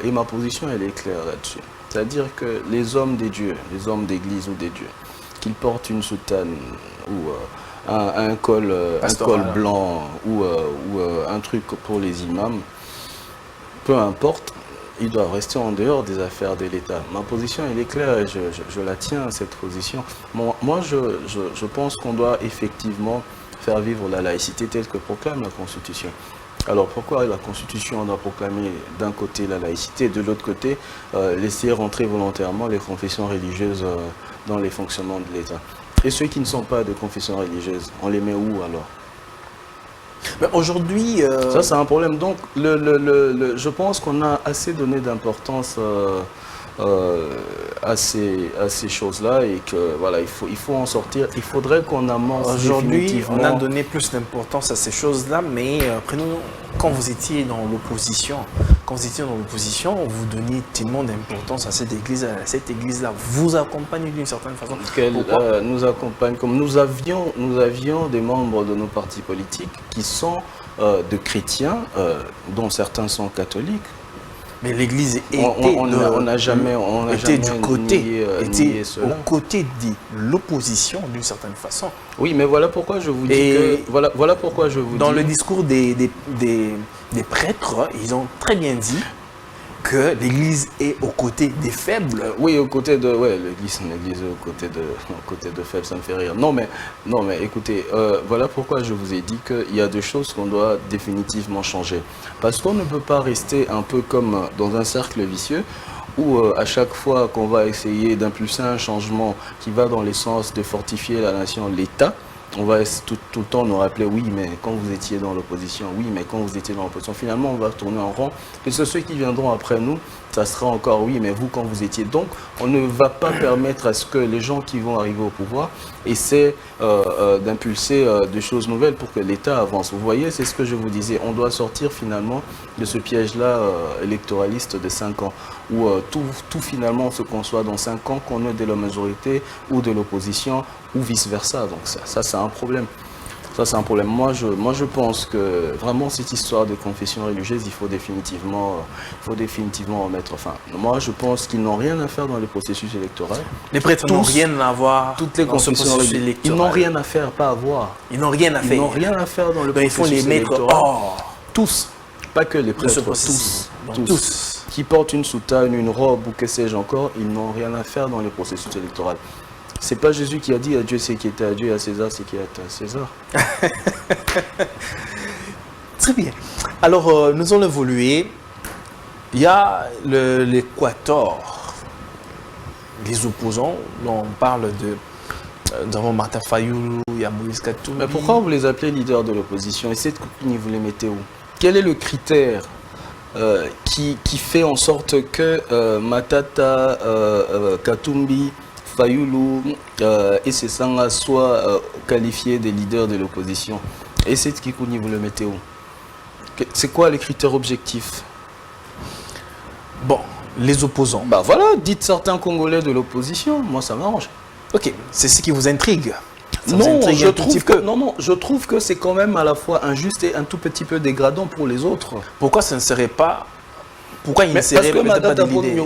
et ma position, elle est claire là-dessus. C'est-à-dire que les hommes des dieux, les hommes d'église ou des dieux, qu'ils portent une soutane ou un col blanc ou un truc pour les imams, peu importe, ils doivent rester en dehors des affaires de l'État. Ma position, elle est claire et je la tiens, cette position. Moi, je pense qu'on doit effectivement faire vivre la laïcité telle que proclame la Constitution. Alors pourquoi la Constitution doit proclamer d'un côté la laïcité et de l'autre côté laisser rentrer volontairement les confessions religieuses dans les fonctionnements de l'État? Et ceux qui ne sont pas de confession religieuse, on les met où alors? Aujourd'hui... Ça, c'est un problème. Donc, je pense qu'on a assez donné d'importance à ces choses-là et que voilà, il faut en sortir. Il faudrait qu'on amorce définitivement. Aujourd'hui, on a donné plus d'importance à ces choses-là, mais prenons, quand vous étiez dans l'opposition, vous donniez tellement d'importance à cette église-là vous accompagne d'une certaine façon. Nous accompagne comme nous avions des membres de nos partis politiques qui sont de chrétiens, dont certains sont catholiques. Mais l'Église était du côté, était aux côtés de l'opposition d'une certaine façon. Oui, mais voilà pourquoi je vous dis que voilà pourquoi je vous dans dis. Le discours des prêtres, ils ont très bien dit que l'Église est aux côtés des faibles. Oui, aux côtés de l'Église aux côtés de faibles, ça me fait rire. Non mais écoutez, voilà pourquoi je vous ai dit qu'il y a des choses qu'on doit définitivement changer. Parce qu'on ne peut pas rester un peu comme dans un cercle vicieux où à chaque fois qu'on va essayer d'impulser un changement qui va dans le sens de fortifier la nation, l'État, on va tout le temps nous rappeler, oui, mais quand vous étiez dans l'opposition, oui, mais quand vous étiez dans l'opposition, finalement, on va tourner en rond. Et ceux qui viendront après nous, ça sera encore, oui, mais vous, quand vous étiez. Donc, on ne va pas permettre à ce que les gens qui vont arriver au pouvoir essaient d'impulser des choses nouvelles pour que l'État avance. Vous voyez, c'est ce que je vous disais. On doit sortir finalement de ce piège-là électoraliste de 5 ans, où tout finalement se conçoit dans 5 ans, qu'on ait de la majorité ou de l'opposition, ou vice-versa. Donc ça c'est un problème. Ça, c'est un problème. Moi, je pense que vraiment, cette histoire de confession religieuse, il faut définitivement remettre fin. Moi, je pense qu'ils n'ont rien à faire dans le processus électoral. Les prêtres n'ont rien à voir toutes les confessions religieuses. Ils n'ont rien à faire, pas à voir. Ils n'ont rien à faire. Ils n'ont rien à faire dans le processus électoral. Il faut les mettre hors. Tous. Pas que les prêtres, tous. Qui portent une soutane, une robe ou que sais-je encore, ils n'ont rien à faire dans le processus électoral. C'est pas Jésus qui a dit à Dieu ce qui était à Dieu et à César ce qui est à César. Très bien. Alors, nous allons évoluer. Il y a l'Équateur. Les opposants, on parle de... Nous avons Martin Fayoulou, il y a Moïse Katumbi. Mais pourquoi vous les appelez leaders de l'opposition? Et cette copine, vous les mettez où? Quel est le critère qui fait en sorte que Matata, Katumbi, Fayoulou et Sesanga soient qualifiés des leaders de l'opposition? Et cette Kikouni, vous le mettez où? C'est quoi les critères objectifs? Bon, les opposants. Bah voilà, dites certains Congolais de l'opposition, moi ça m'arrange. Ok, c'est ce qui vous intrigue. Non, je trouve que c'est quand même à la fois injuste et un tout petit peu dégradant pour les autres. Pourquoi ça ne serait pas... Pourquoi il ne serait pas délégué?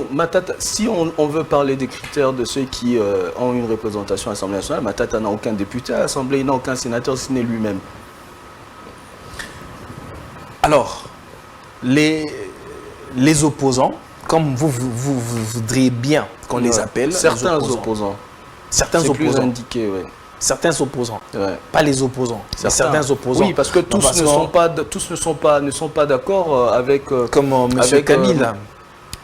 Si on veut parler des critères de ceux qui ont une représentation à l'Assemblée nationale, Matata n'a aucun député à l'Assemblée, il n'a aucun sénateur, ce n'est lui-même. Alors, les opposants, comme vous voudriez bien qu'on les appelle, certains opposants. Certains opposants. Plus indiqué, ouais. Certains opposants, pas les opposants, certains opposants. Oui, parce que tous ne sont pas d'accord avec... comme M. Camille.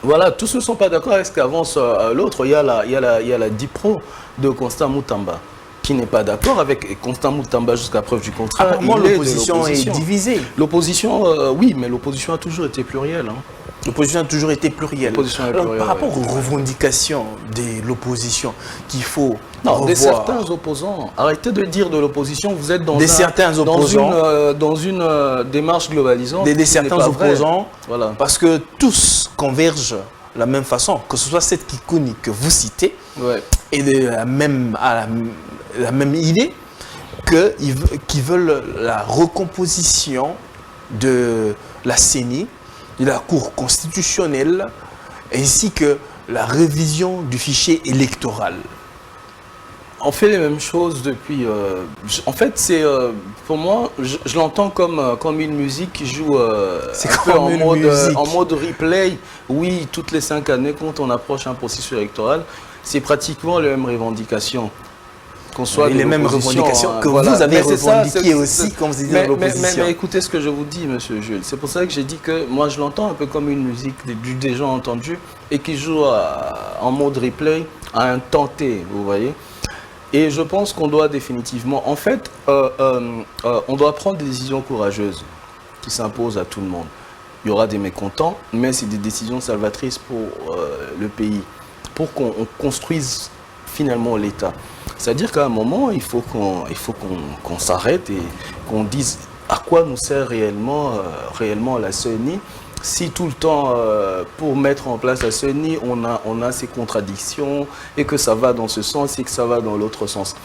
Voilà, tous ne sont pas d'accord avec ce qu'avance l'autre. Il y a la DIPRO de Constant Moutamba qui n'est pas d'accord avec Constant Moutamba jusqu'à preuve du contraire. Apparemment, l'opposition est divisée. L'opposition, oui, mais l'opposition a toujours été plurielle. Hein. L'opposition a toujours été plurielle. Alors, par rapport aux revendications de l'opposition qu'il faut revoir. De certains opposants. Arrêtez de dire de l'opposition, vous êtes dans une démarche globalisante. De certains opposants, voilà. Parce que tous convergent de la même façon, que ce soit cette iconique que vous citez, et de la même idée, qu'ils veulent la recomposition de la CENI, de la Cour constitutionnelle, ainsi que la révision du fichier électoral. On fait les mêmes choses depuis... en fait, c'est pour moi, je l'entends comme une musique qui joue en mode replay. Oui, toutes les 5 années, quand on approche un processus électoral, c'est pratiquement les mêmes revendications. Les mêmes revendications que vous avez revendiquées aussi, comme vous dites dans l'opposition. Mais écoutez ce que je vous dis, monsieur Jules. C'est pour ça que j'ai dit que moi, je l'entends un peu comme une musique des gens entendus et qui joue en mode replay à un temps T, vous voyez. Et je pense qu'on doit définitivement... En fait, on doit prendre des décisions courageuses qui s'imposent à tout le monde. Il y aura des mécontents, mais c'est des décisions salvatrices pour le pays, pour qu'on construise finalement l'État. C'est-à-dire qu'à un moment, il faut qu'on s'arrête et qu'on dise à quoi nous sert réellement la CENI. Si tout le temps, pour mettre en place la CENI, on a ces contradictions et que ça va dans ce sens et que ça va dans l'autre sens.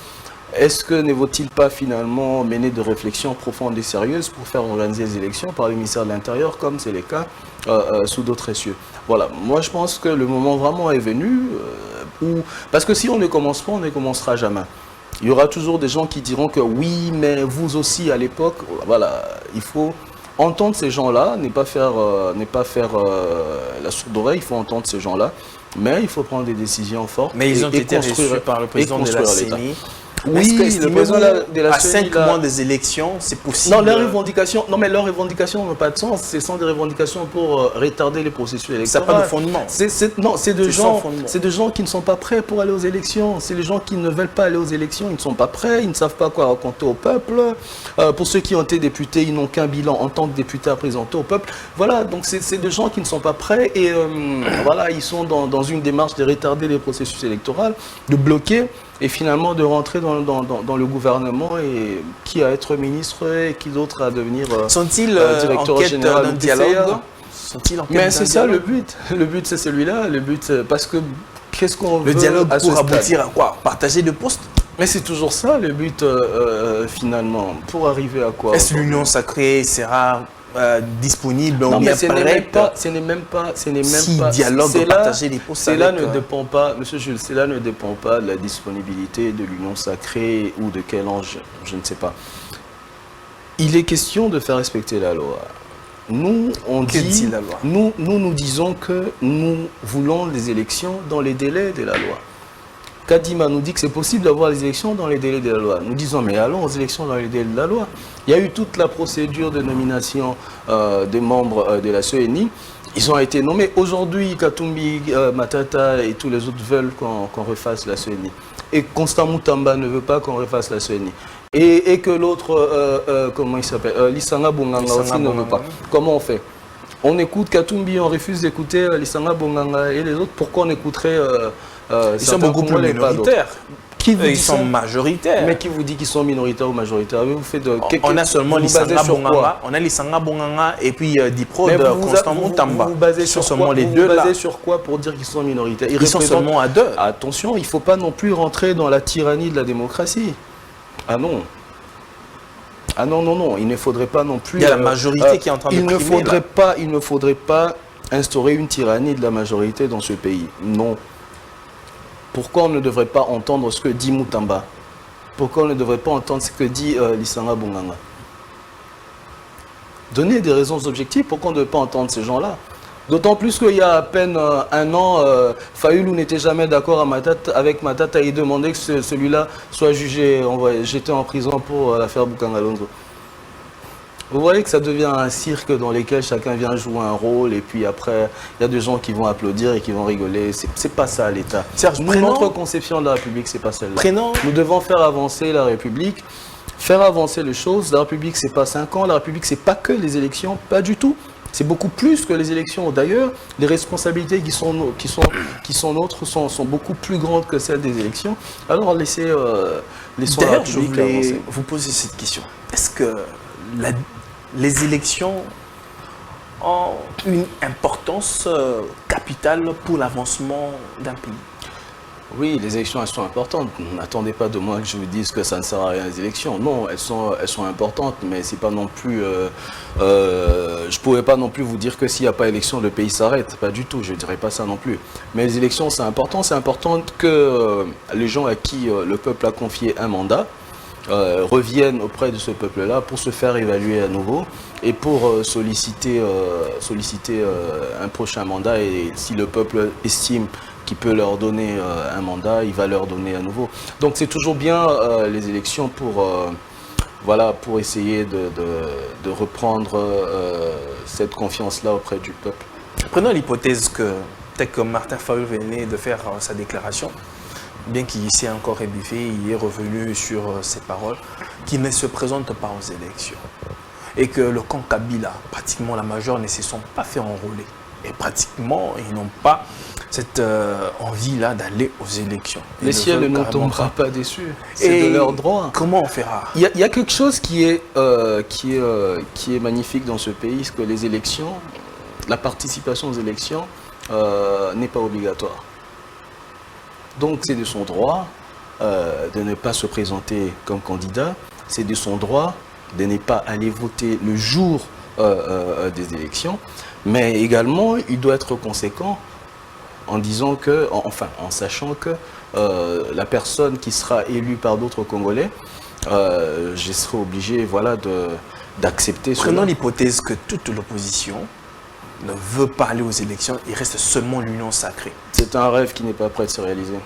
Est-ce que ne vaut-il pas finalement mener de réflexions profondes et sérieuses pour faire organiser les élections par le ministère de l'Intérieur, comme c'est le cas sous d'autres cieux? Voilà, moi je pense que le moment vraiment est venu, parce que si on ne commence pas, on ne commencera jamais. Il y aura toujours des gens qui diront que oui, mais vous aussi à l'époque, voilà, il faut entendre ces gens-là, ne pas faire la sourde oreille, il faut entendre ces gens-là, mais il faut prendre des décisions fortes. Mais ils ont été reçus par le président de la CENI. Oui, le président de la CENI, à 5 mois des élections, c'est possible. Non, leurs revendications n'ont pas de sens. Ce sont des revendications pour retarder les processus électoraux. Ça n'a pas de fondement. C'est de gens qui ne sont pas prêts pour aller aux élections. C'est les gens qui ne veulent pas aller aux élections. Ils ne sont pas prêts, ils ne savent pas quoi raconter au peuple. Pour ceux qui ont été députés, ils n'ont qu'un bilan en tant que députés à présenter au peuple. Voilà, donc c'est des gens qui ne sont pas prêts et voilà, ils sont dans une démarche de retarder les processus électoraux, de bloquer et finalement de rentrer dans le gouvernement et qui à être ministre et qui d'autre à devenir directeur général d'un dialogue. Mais c'est ça le but. Le but c'est celui-là. Le but parce que qu'est-ce qu'on veut? Le dialogue pour aboutir à quoi? Partager de postes? Mais c'est toujours ça le but finalement. Pour arriver à quoi? Est-ce que l'union sacrée sera disponible? Non, mais ce n'est même pas dialogue de partager les postes. Cela ne dépend pas, monsieur Jules, cela ne dépend pas de la disponibilité de l'union sacrée ou de quel ange, je ne sais pas. Il est question de faire respecter la loi. Nous, on dit la loi. Nous disons que nous voulons des élections dans les délais de la loi. Kadima nous dit que c'est possible d'avoir les élections dans les délais de la loi. Nous disons, mais allons aux élections dans les délais de la loi. Il y a eu toute la procédure de nomination des membres de la CENI. Ils ont été nommés. Aujourd'hui, Katumbi, Matata et tous les autres veulent qu'on refasse la CENI. Et Constant Moutamba ne veut pas qu'on refasse la CENI. Et que l'autre, comment il s'appelle, Lisanga Bonganga aussi ne veut pas. Comment on fait? On écoute Katumbi, on refuse d'écouter Lisanga Bonganga et les autres. Pourquoi on écouterait ils sont beaucoup plus minoritaires. Ils sont majoritaires. Mais qui vous dit qu'ils sont minoritaires ou majoritaires? Vous faites on a seulement Lisanga Bonganga, on a Lisanga Bonganga et puis Dipro de Constant Moutamba. Vous basez sur seulement les deux là. Vous basez sur quoi pour dire qu'ils sont minoritaires? Ils sont seulement à 2. Attention, il ne faut pas non plus rentrer dans la tyrannie de la démocratie. Ah non. Ah non, non, non, il ne faudrait pas non plus... Il y a la majorité qui est en train de primer, il ne faudrait pas instaurer une tyrannie de la majorité dans ce pays. Non. Pourquoi on ne devrait pas entendre ce que dit Moutamba? Pourquoi on ne devrait pas entendre ce que dit Lissanga Bonganga? Donner des raisons objectives, pourquoi on ne devrait pas entendre ces gens-là? D'autant plus qu'il y a à peine un an, Fayulu n'était jamais d'accord avec Matata et il demandait que celui-là soit jugé, jeté en prison pour l'affaire Boukangalonzo. Vous voyez que ça devient un cirque dans lequel chacun vient jouer un rôle et puis après, il y a des gens qui vont applaudir et qui vont rigoler. C'est pas ça l'État. Notre conception de la République, c'est pas celle-là. Nous devons faire avancer la République, faire avancer les choses. La République, c'est pas 5 ans. La République, c'est pas que les élections, pas du tout. C'est beaucoup plus que les élections. D'ailleurs, les responsabilités qui sont nôtres sont beaucoup plus grandes que celles des élections. Alors laissons la République avancer. Je voulais vous poser cette question. Est-ce que les élections ont une importance capitale pour l'avancement d'un pays? Oui, les élections, elles sont importantes. N'attendez pas de moi que je vous dise que ça ne sert à rien les élections. Non, elles sont importantes, mais c'est pas non plus... je ne pourrais pas non plus vous dire que s'il n'y a pas élection, le pays s'arrête. Pas du tout, je ne dirais pas ça non plus. Mais les élections, c'est important. C'est important que les gens à qui le peuple a confié un mandat reviennent auprès de ce peuple-là pour se faire évaluer à nouveau et pour solliciter un prochain mandat. Et si le peuple estime qui peut leur donner un mandat, il va leur donner à nouveau. Donc c'est toujours bien les élections pour essayer de reprendre cette confiance-là auprès du peuple. Prenons l'hypothèse que, peut-être que Martin Fayulu venait de faire sa déclaration, bien qu'il s'est encore rébuffé, il est revenu sur ses paroles, qu'il ne se présente pas aux élections. Et que le camp Kabila, pratiquement la majeure, ne se sont pas fait enrôler. Et pratiquement, ils n'ont pas cette envie-là d'aller aux élections. Mais si elle ne tombera pas dessus, c'est de leur droit. Comment on fera? Il y a quelque chose qui est magnifique dans ce pays, c'est que les élections, la participation aux élections n'est pas obligatoire. Donc c'est de son droit de ne pas se présenter comme candidat, c'est de son droit de ne pas aller voter le jour des élections, mais également il doit être conséquent en disant que, en sachant que la personne qui sera élue par d'autres Congolais, je serai obligé d'accepter cela. Prenons l'hypothèse que toute l'opposition ne veut pas aller aux élections, il reste seulement l'union sacrée. C'est un rêve qui n'est pas prêt de se réaliser.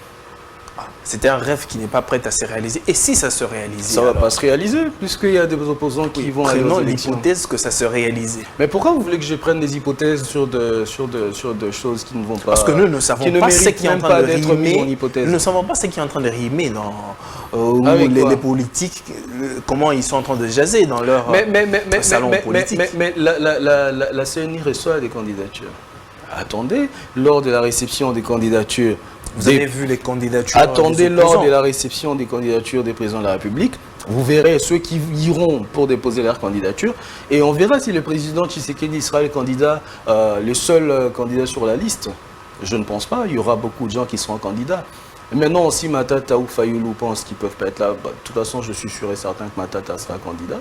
C'était un rêve qui n'est pas prêt à se réaliser. Et si ça se réalisait? Ça ne va pas se réaliser, puisqu'il y a des opposants qui vont aller aux élections. Prenons l'hypothèse que ça se réalisait. Mais pourquoi vous voulez que je prenne des hypothèses sur de choses qui ne vont pas... Parce que nous ne savons pas ce qui est en train de rimer. Nous ne savons pas ce qui est en train de rimer dans les politiques, comment ils sont en train de jaser dans leur salon politique. Mais la CNI reçoit des candidatures. Attendez, lors de la réception des candidatures... Vous avez vu les candidatures? Attendez lors de la réception des candidatures des présidents de la République. Vous verrez ceux qui iront pour déposer leur candidature. Et on verra si le président Tshisekedi sera le seul candidat sur la liste. Je ne pense pas. Il y aura beaucoup de gens qui seront candidats. Maintenant, si Matata ou Fayulu pensent qu'ils ne peuvent pas être là, de toute façon, je suis sûr et certain que Matata sera candidat.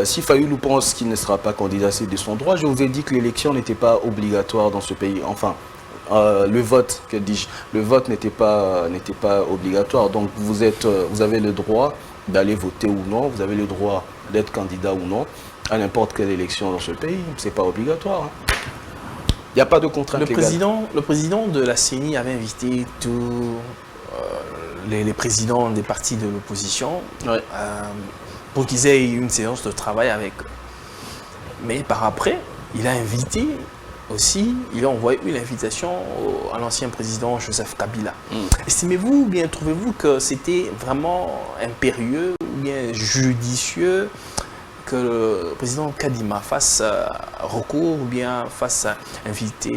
Si Fayulu pense qu'il ne sera pas candidat, c'est de son droit. Je vous ai dit que l'élection n'était pas obligatoire dans ce pays. Enfin, le vote, que dis-je, le vote n'était pas obligatoire. Donc vous avez le droit d'aller voter ou non, vous avez le droit d'être candidat ou non à n'importe quelle élection dans ce pays. C'est pas obligatoire. Il n'y a pas de contrainte légale. Le président de la CENI avait invité tous les présidents des partis de l'opposition pour qu'ils aient une séance de travail avec eux. Mais par après, il a invité aussi, il a envoyé une invitation à l'ancien président Joseph Kabila. Estimez-vous ou bien trouvez-vous que c'était vraiment impérieux ou bien judicieux que le président Kadima fasse recours ou bien invite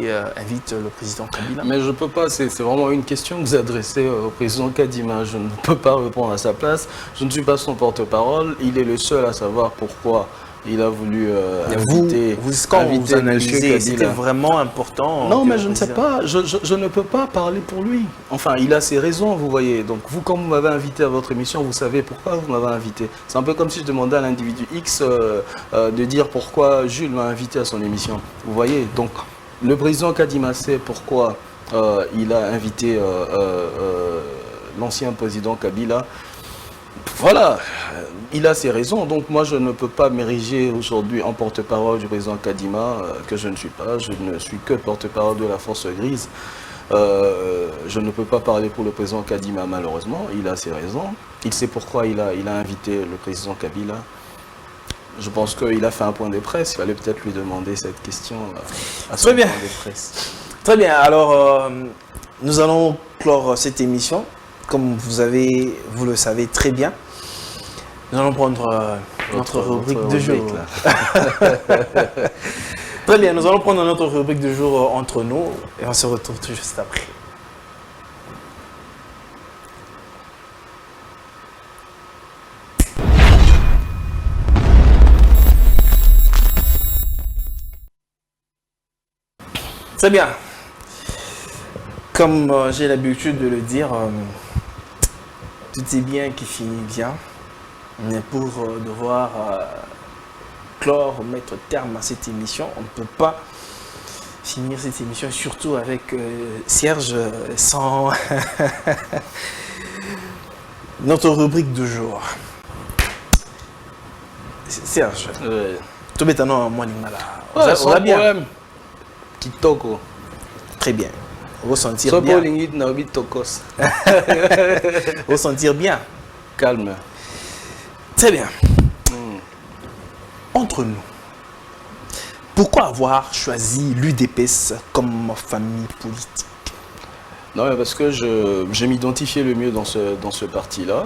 le président Kabila? Mais je ne peux pas, c'est vraiment une question que vous adressez au président Kadima. Je ne peux pas répondre à sa place. Je ne suis pas son porte-parole. Il est le seul à savoir pourquoi il a voulu inviter quand vous analysez, c'était Kabila. Vraiment important. Non, mais je ne sais pas, je ne peux pas parler pour lui. Enfin, il a ses raisons, vous voyez. Donc, vous, quand vous m'avez invité à votre émission, vous savez pourquoi vous m'avez invité. C'est un peu comme si je demandais à l'individu X de dire pourquoi Jules m'a invité à son émission. Vous voyez, donc, le président Kadima sait pourquoi il a invité l'ancien président Kabila. Voilà, il a ses raisons, donc moi je ne peux pas m'ériger aujourd'hui en porte-parole du président Kadima, que je ne suis pas, je ne suis que porte-parole de la force grise. Je ne peux pas parler pour le président Kadima malheureusement, il a ses raisons. Il sait pourquoi il a invité le président Kabila. Je pense qu'il a fait un point de presse, il fallait peut-être lui demander cette question à son point de presse. Très bien, alors nous allons clore cette émission. Comme vous le savez très bien, nous allons prendre notre rubrique de jour. Très bien, nous allons prendre notre rubrique de jour entre nous et on se retrouve tout juste après. Très bien. Comme j'ai l'habitude de le dire, tout est bien qui finit bien. Mais pour devoir clore, mettre terme à cette émission, on ne peut pas finir cette émission, surtout avec Serge, sans notre rubrique du jour. Serge, tu es maintenant moi on a bien. Kitoko. Très bien. Ressentir bien. Ressentir bien. Calme. Très bien. Entre nous, pourquoi avoir choisi l'UDPS comme famille politique? Non, mais parce que je m'identifiais le mieux dans ce parti-là.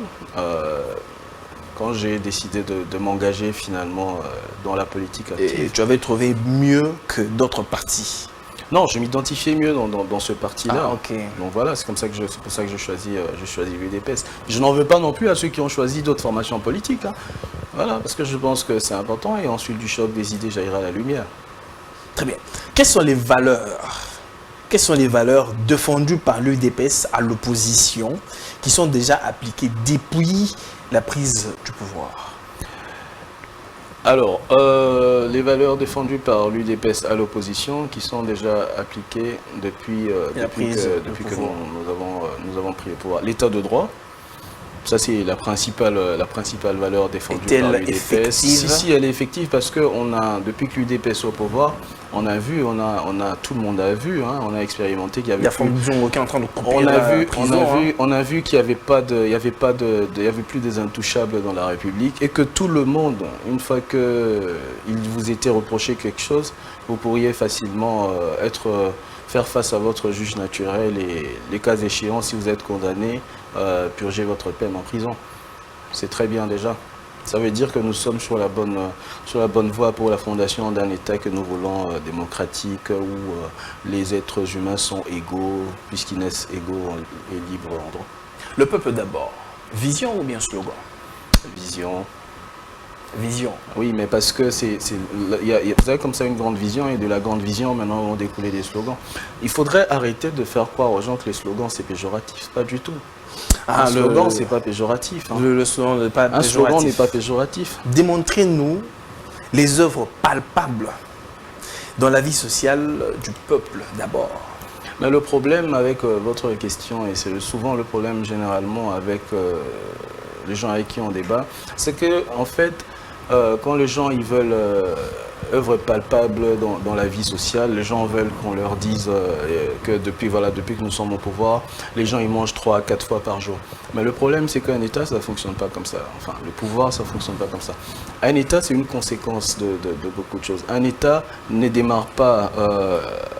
Quand j'ai décidé de m'engager finalement dans la politique active. Et tu avais trouvé mieux que d'autres partis? Non, je m'identifiais mieux dans ce parti-là. Ah, ok. Donc voilà, c'est pour ça que j'ai choisi l'UDPS. Je n'en veux pas non plus à ceux qui ont choisi d'autres formations politiques. Hein. Voilà, parce que je pense que c'est important et ensuite du choc des idées jaillira la lumière. Très bien. Quelles sont les valeurs défendues par l'UDPS à l'opposition qui sont déjà appliquées depuis la prise du pouvoir? Alors, les valeurs défendues par l'UDPS à l'opposition qui sont déjà appliquées depuis que nous avons pris le pouvoir. L'état de droit, ça c'est la principale valeur défendue par l'UDPS. Si, elle est effective parce que depuis que l'UDPS est au pouvoir, on a tout le monde a vu, hein, on a expérimenté qu'il y avait on a vu qu'il n'y avait plus des intouchables dans la République et que tout le monde, une fois qu'il vous était reproché quelque chose, vous pourriez facilement faire face à votre juge naturel et les cas échéants, si vous êtes condamné, purger votre peine en prison. C'est très bien déjà. Ça veut dire que nous sommes sur la bonne voie pour la fondation d'un État que nous voulons démocratique, où les êtres humains sont égaux, puisqu'ils naissent égaux et libres en droit. Le peuple d'abord. Vision ou bien slogan? Vision. Vision. Oui, mais parce que vous avez comme ça une grande vision et de la grande vision, maintenant, vont découler des slogans. Il faudrait arrêter de faire croire aux gens que les slogans, c'est péjoratif. Pas du tout. Un slogan, c'est pas péjoratif. Hein. Le slogan n'est pas péjoratif. Un slogan n'est pas péjoratif. Démontrez-nous les œuvres palpables dans la vie sociale du peuple d'abord. Mais le problème avec votre question, et c'est souvent le problème généralement avec les gens avec qui on débat, c'est que en fait, quand les gens ils veulent œuvres palpables dans la vie sociale, les gens veulent qu'on leur dise que depuis que nous sommes au pouvoir, les gens ils mangent 3 à 4 fois par jour. Mais le problème c'est qu'un État ça ne fonctionne pas comme ça. Enfin, le pouvoir ça ne fonctionne pas comme ça. Un État c'est une conséquence de beaucoup de choses. Un État ne démarre pas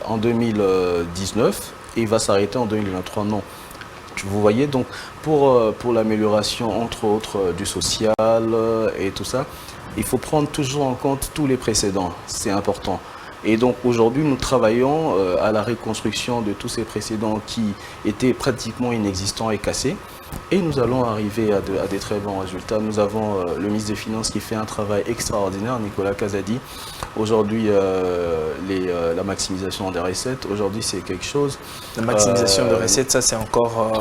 en 2019 et il va s'arrêter en 2023, non. Vous voyez, donc pour l'amélioration entre autres du social et tout ça, il faut prendre toujours en compte tous les précédents, c'est important. Et donc aujourd'hui, nous travaillons à la reconstruction de tous ces précédents qui étaient pratiquement inexistants et cassés. et nous allons arriver à des très bons résultats. Nous avons le ministre des Finances qui fait un travail extraordinaire, Nicolas Kazadi. Aujourd'hui, la maximisation des recettes, aujourd'hui c'est quelque chose. La maximisation de recettes, ça c'est encore...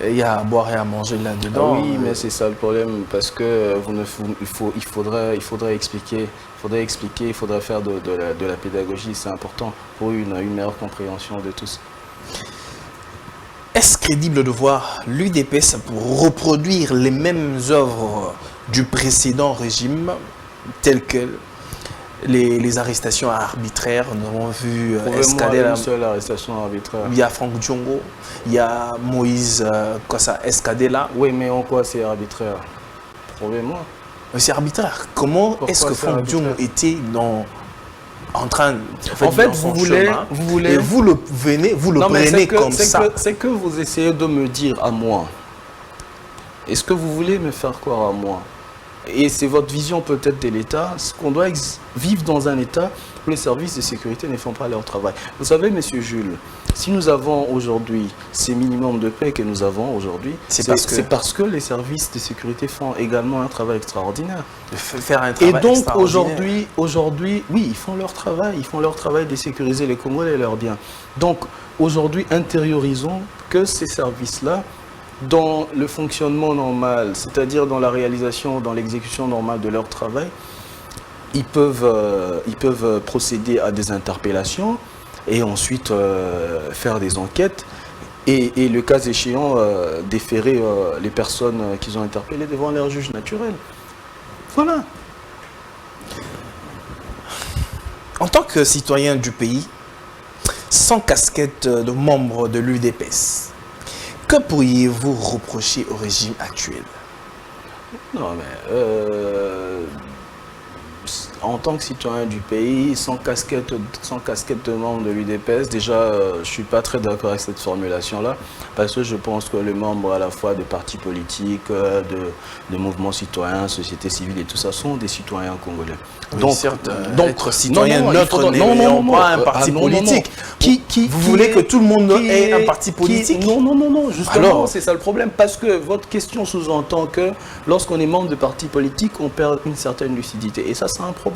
il y a à boire et à manger là-dedans. Oui, mais c'est ça le problème, parce que il faudrait expliquer, il faudrait faire de la pédagogie, c'est important pour une meilleure compréhension de tous. Est-ce crédible de voir l'UDPS pour reproduire les mêmes œuvres du précédent régime, telles que les arrestations arbitraires? Nous avons vu escader une seule arrestation arbitraire. Il y a Franck Diongo, il y a Moïse Kossa Escadela. Oui, mais en quoi c'est arbitraire? Prouvez-moi. C'est arbitraire. Comment est-ce que Franck Diongo était en train en fait, vous voulez, et vous le prenez comme ça. C'est que vous essayez de me dire à moi. Est-ce que vous voulez me faire croire à moi? Et c'est votre vision peut-être de l'État, ce qu'on doit vivre dans un État où les services de sécurité ne font pas leur travail. Vous savez, Monsieur Jules, si nous avons aujourd'hui ces minimums de paix que nous avons aujourd'hui, c'est parce que les services de sécurité font également un travail extraordinaire. Faire un travail et donc aujourd'hui, oui, ils font leur travail de sécuriser les Congolais et leurs biens. Donc aujourd'hui, intériorisons que ces services-là, dans le fonctionnement normal, c'est-à-dire dans la réalisation, dans l'exécution normale de leur travail, ils peuvent procéder à des interpellations et ensuite faire des enquêtes et le cas échéant, déférer les personnes qu'ils ont interpellées devant leur juge naturel. Voilà. En tant que citoyen du pays, sans casquette de membre de l'UDPS, que pourriez-vous reprocher au régime actuel? Non, mais en tant que citoyen du pays, sans casquette de membre de l'UDPS, déjà, je ne suis pas très d'accord avec cette formulation-là, parce que je pense que les membres à la fois des partis politiques, de mouvements citoyens, société civile et tout ça, sont des citoyens congolais. Oui, donc, être citoyen neutre n'est pas un parti politique. Vous voulez que tout le monde ait un parti politique? Non, justement, c'est ça le problème, parce que votre question sous-entend que lorsqu'on est membre de parti politique, on perd une certaine lucidité. Et ça, c'est un problème.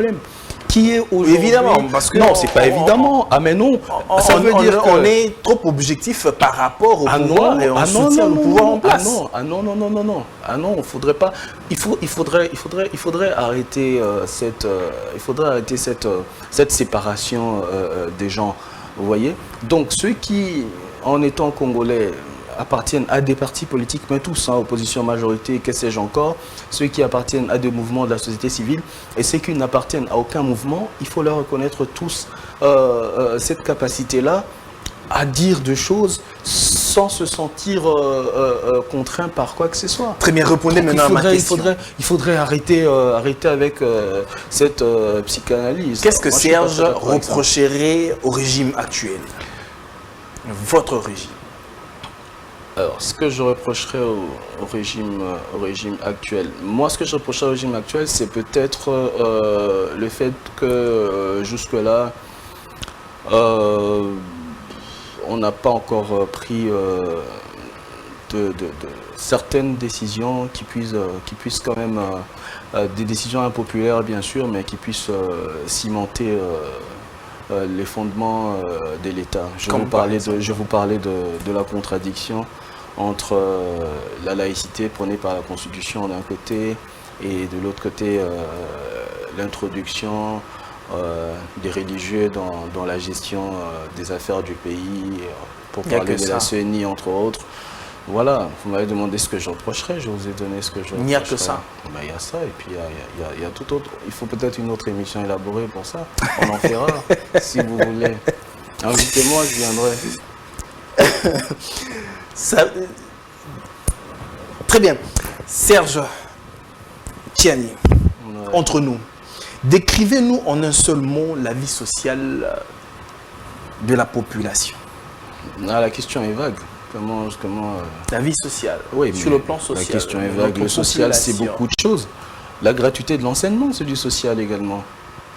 Qui est aujourd'hui... Évidemment, parce que... Non, c'est pas évidemment. Ah mais non, ça veut dire qu'on est trop objectif par rapport au pouvoir et on soutient le pouvoir en place. Ah non, faudrait pas... Il faudrait arrêter cette séparation des gens, vous voyez. Donc ceux qui, en étant congolais, appartiennent à des partis politiques, mais tous, opposition, majorité, que sais-je encore, ceux qui appartiennent à des mouvements de la société civile, et ceux qui n'appartiennent à aucun mouvement, il faut leur reconnaître tous cette capacité-là à dire des choses sans se sentir contraint par quoi que ce soit. Très bien, répondez maintenant à ma question. Il faudrait arrêter avec cette psychanalyse. Qu'est-ce que Serge reprocherait au régime actuel? Votre régime? Alors, ce que je reprocherais au régime actuel, moi, ce que je reprocherais au régime actuel, c'est peut-être le fait que jusque-là, on n'a pas encore pris certaines décisions qui puissent quand même, des décisions impopulaires bien sûr, mais qui puissent cimenter les fondements de l'État. Je vous parlais de la contradiction entre la laïcité prônée par la Constitution d'un côté et de l'autre côté l'introduction des religieux dans la gestion des affaires du pays, pour parler de la CENI entre autres. Voilà, vous m'avez demandé ce que je reprocherais, je vous ai donné ce que je reprocherais. Il n'y a que ça. Ben, il y a ça, et puis il y a tout autre. Il faut peut-être une autre émission élaborée pour ça. On en fera, si vous voulez. Invitez-moi, je viendrai. Très bien. Serge Tiani, entre nous, décrivez-nous en un seul mot la vie sociale de la population. La question est vague. Comment La vie sociale, oui, sur le plan social. La question est vague. Le social, c'est beaucoup de choses. La gratuité de l'enseignement, c'est du social également.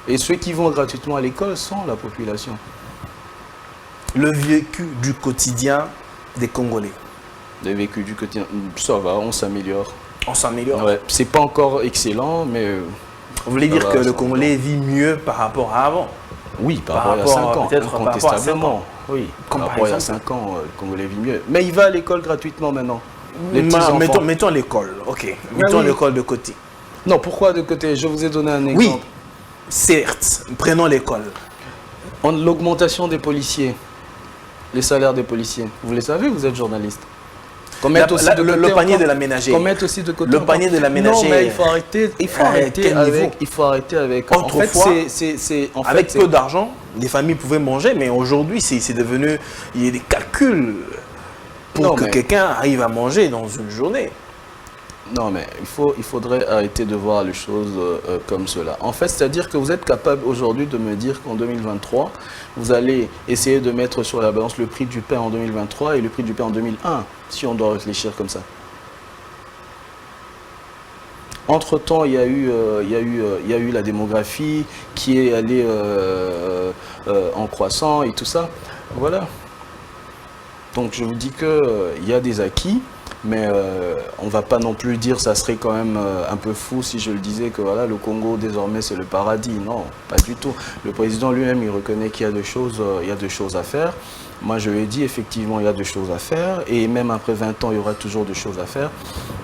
Et ceux qui vont gratuitement à l'école sont la population. Le vécu du quotidien des Congolais. des vécus du quotidien. Ça va, on s'améliore. On s'améliore. Ouais, c'est pas encore excellent, mais... Vous voulez dire que le Congolais vit mieux par rapport à avant? Oui, par rapport à 5 ans, peut-être par rapport à 5 ans. Oui, Comme par rapport à 5 ans, le Congolais vit mieux. Mais il va à l'école gratuitement maintenant. Les petits-enfants. Mettons l'école, ok. Mettons l'école de côté. Non, pourquoi de côté? Je vous ai donné un exemple. Oui, certes, prenons l'école. L'augmentation des policiers, les salaires des policiers. Vous les savez, vous êtes journaliste. Le panier de la ménagère. Qu'on mette aussi de côté. Le panier de la ménagère. Non, mais il faut arrêter. Il faut arrêter avec. Autrefois, en fait, avec peu d'argent, les familles pouvaient manger, mais aujourd'hui, c'est devenu. Il y a des calculs pour que quelqu'un arrive à manger dans une journée. Non, mais il faudrait arrêter de voir les choses comme cela. En fait, c'est-à-dire que vous êtes capable aujourd'hui de me dire qu'en 2023, vous allez essayer de mettre sur la balance le prix du pain en 2023 et le prix du pain en 2001, si on doit réfléchir comme ça. Entre-temps, il y a eu la démographie qui est allée en croissant et tout ça. Voilà. Donc, je vous dis qu'il y a des acquis. Mais on ne va pas non plus dire, ça serait quand même un peu fou si je le disais que voilà, le Congo désormais c'est le paradis. Non, pas du tout. Le président lui-même, il reconnaît qu'il y a des choses à faire. Moi je lui ai dit effectivement il y a des choses à faire et même après 20 ans il y aura toujours des choses à faire.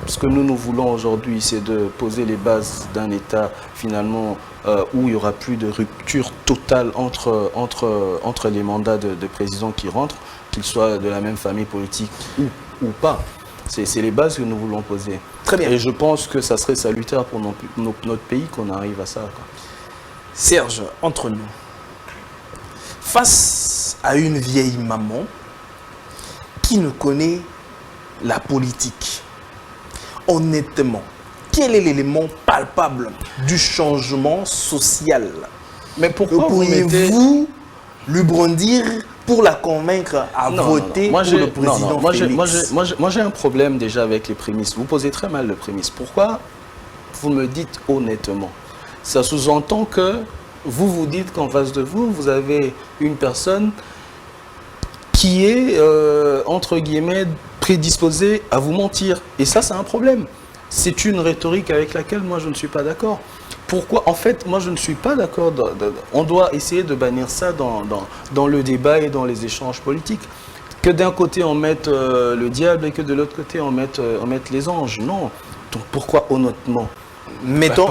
Ce que nous voulons aujourd'hui c'est de poser les bases d'un État finalement où il n'y aura plus de rupture totale entre les mandats de présidents qui rentrent, qu'ils soient de la même famille politique ou pas. C'est les bases que nous voulons poser. Très bien. Et je pense que ça serait salutaire pour notre pays qu'on arrive à ça, quoi. Serge, entre nous, face à une vieille maman qui ne connaît la politique, honnêtement, quel est l'élément palpable du changement social? Mais pourquoi pourriez-vous lui brandir pour la convaincre à voter pour le président Félix? Moi, j'ai un problème déjà avec les prémices. Vous posez très mal le prémisse. Pourquoi vous me dites honnêtement? Ça sous-entend que vous dites qu'en face de vous, vous avez une personne qui est, entre guillemets, prédisposée à vous mentir. Et ça, c'est un problème. C'est une rhétorique avec laquelle moi, je ne suis pas d'accord. Pourquoi? En fait, moi, je ne suis pas d'accord. On doit essayer de bannir ça dans le débat et dans les échanges politiques. Que d'un côté, on mette le diable et que de l'autre côté, on mette les anges. Non. Donc, pourquoi honnêtement? Mettons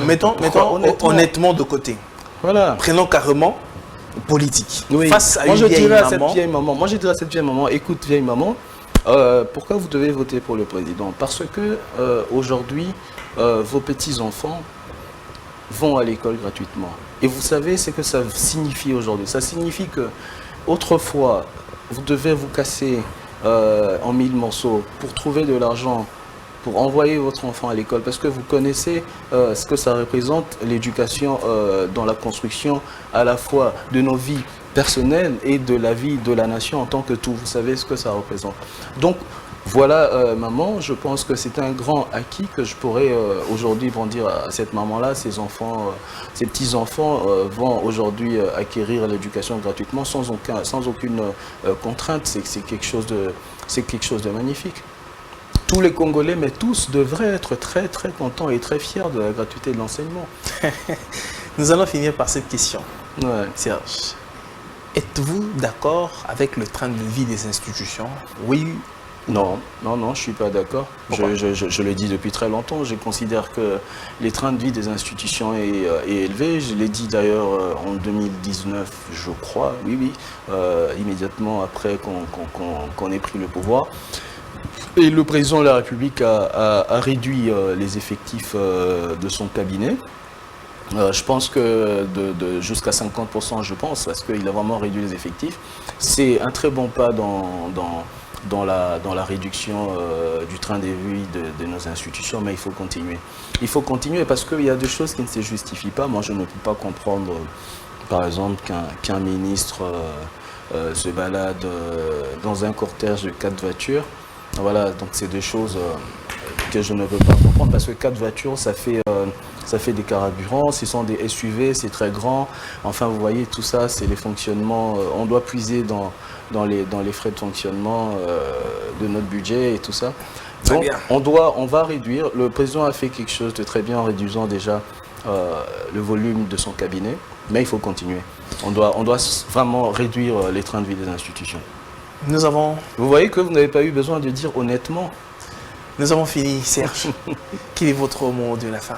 honnêtement de côté. Voilà. Prenons carrément politique. Oui. Face à moi, une vieille maman. Moi, je dirais à cette vieille maman, écoute, vieille maman, pourquoi vous devez voter pour le président? Parce que aujourd'hui, vos petits-enfants vont à l'école gratuitement. Et vous savez ce que ça signifie aujourd'hui? Ça signifie que autrefois, vous devez vous casser en 1000 morceaux pour trouver de l'argent pour envoyer votre enfant à l'école, parce que vous connaissez ce que ça représente, l'éducation dans la construction à la fois de nos vies personnelles et de la vie de la nation en tant que tout. Vous savez ce que ça représente. Donc, voilà, maman, je pense que c'est un grand acquis que je pourrais aujourd'hui brandir à cette maman-là. Ses enfants, ses petits-enfants vont aujourd'hui acquérir l'éducation gratuitement sans aucune contrainte. C'est quelque chose de magnifique. Tous les Congolais, mais tous, devraient être très très contents et très fiers de la gratuité de l'enseignement. Nous allons finir par cette question. Ouais. Serge, êtes-vous d'accord avec le train de vie des institutions? Oui. Non, je ne suis pas d'accord. Je l'ai dit depuis très longtemps. Je considère que les trains de vie des institutions est élevé. Je l'ai dit d'ailleurs en 2019, je crois, oui, immédiatement après qu'on ait pris le pouvoir. Et le président de la République a réduit les effectifs de son cabinet. Je pense que jusqu'à 50%, je pense, parce qu'il a vraiment réduit les effectifs. C'est un très bon pas dans la réduction du train de vie de nos institutions, mais il faut continuer. Il faut continuer parce qu'il y a des choses qui ne se justifient pas. Moi, je ne peux pas comprendre, par exemple, qu'un ministre se balade dans un cortège de 4 voitures. Voilà, donc c'est des choses que je ne peux pas comprendre parce que 4 voitures, ça fait ça fait des carburants, ce sont des SUV, c'est très grand. Enfin, vous voyez, tout ça, c'est les fonctionnements. On doit puiser dans les frais de fonctionnement de notre budget et tout ça. Donc, on va réduire. Le président a fait quelque chose de très bien en réduisant déjà le volume de son cabinet, mais il faut continuer. On doit vraiment réduire les trains de vie des institutions. Vous voyez que vous n'avez pas eu besoin de dire honnêtement. Nous avons fini, Serge. Quel est votre mot de la fin?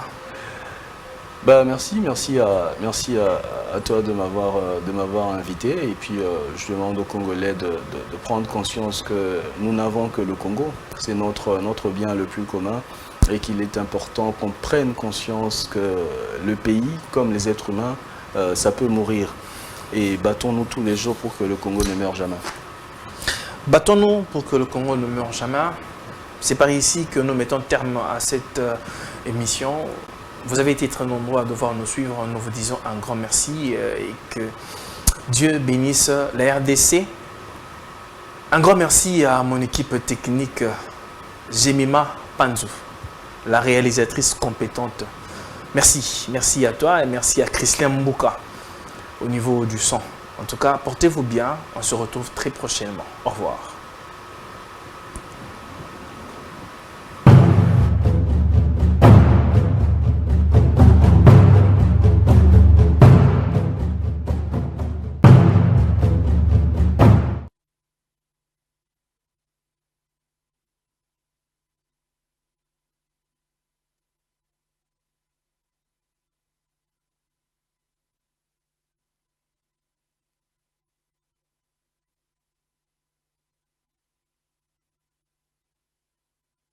Bah, merci à toi de m'avoir invité. Et puis, je demande aux Congolais de prendre conscience que nous n'avons que le Congo. C'est notre bien le plus commun et qu'il est important qu'on prenne conscience que le pays, comme les êtres humains, ça peut mourir. Et battons-nous tous les jours pour que le Congo ne meure jamais. Battons-nous pour que le Congo ne meure jamais. C'est par ici que nous mettons terme à cette émission. Vous avez été très nombreux à devoir nous suivre. Nous vous disons un grand merci et que Dieu bénisse la RDC. Un grand merci à mon équipe technique, Jemima Panzou, la réalisatrice compétente. Merci. Merci à toi et merci à Christian Mbouka au niveau du son. En tout cas, portez-vous bien. On se retrouve très prochainement. Au revoir.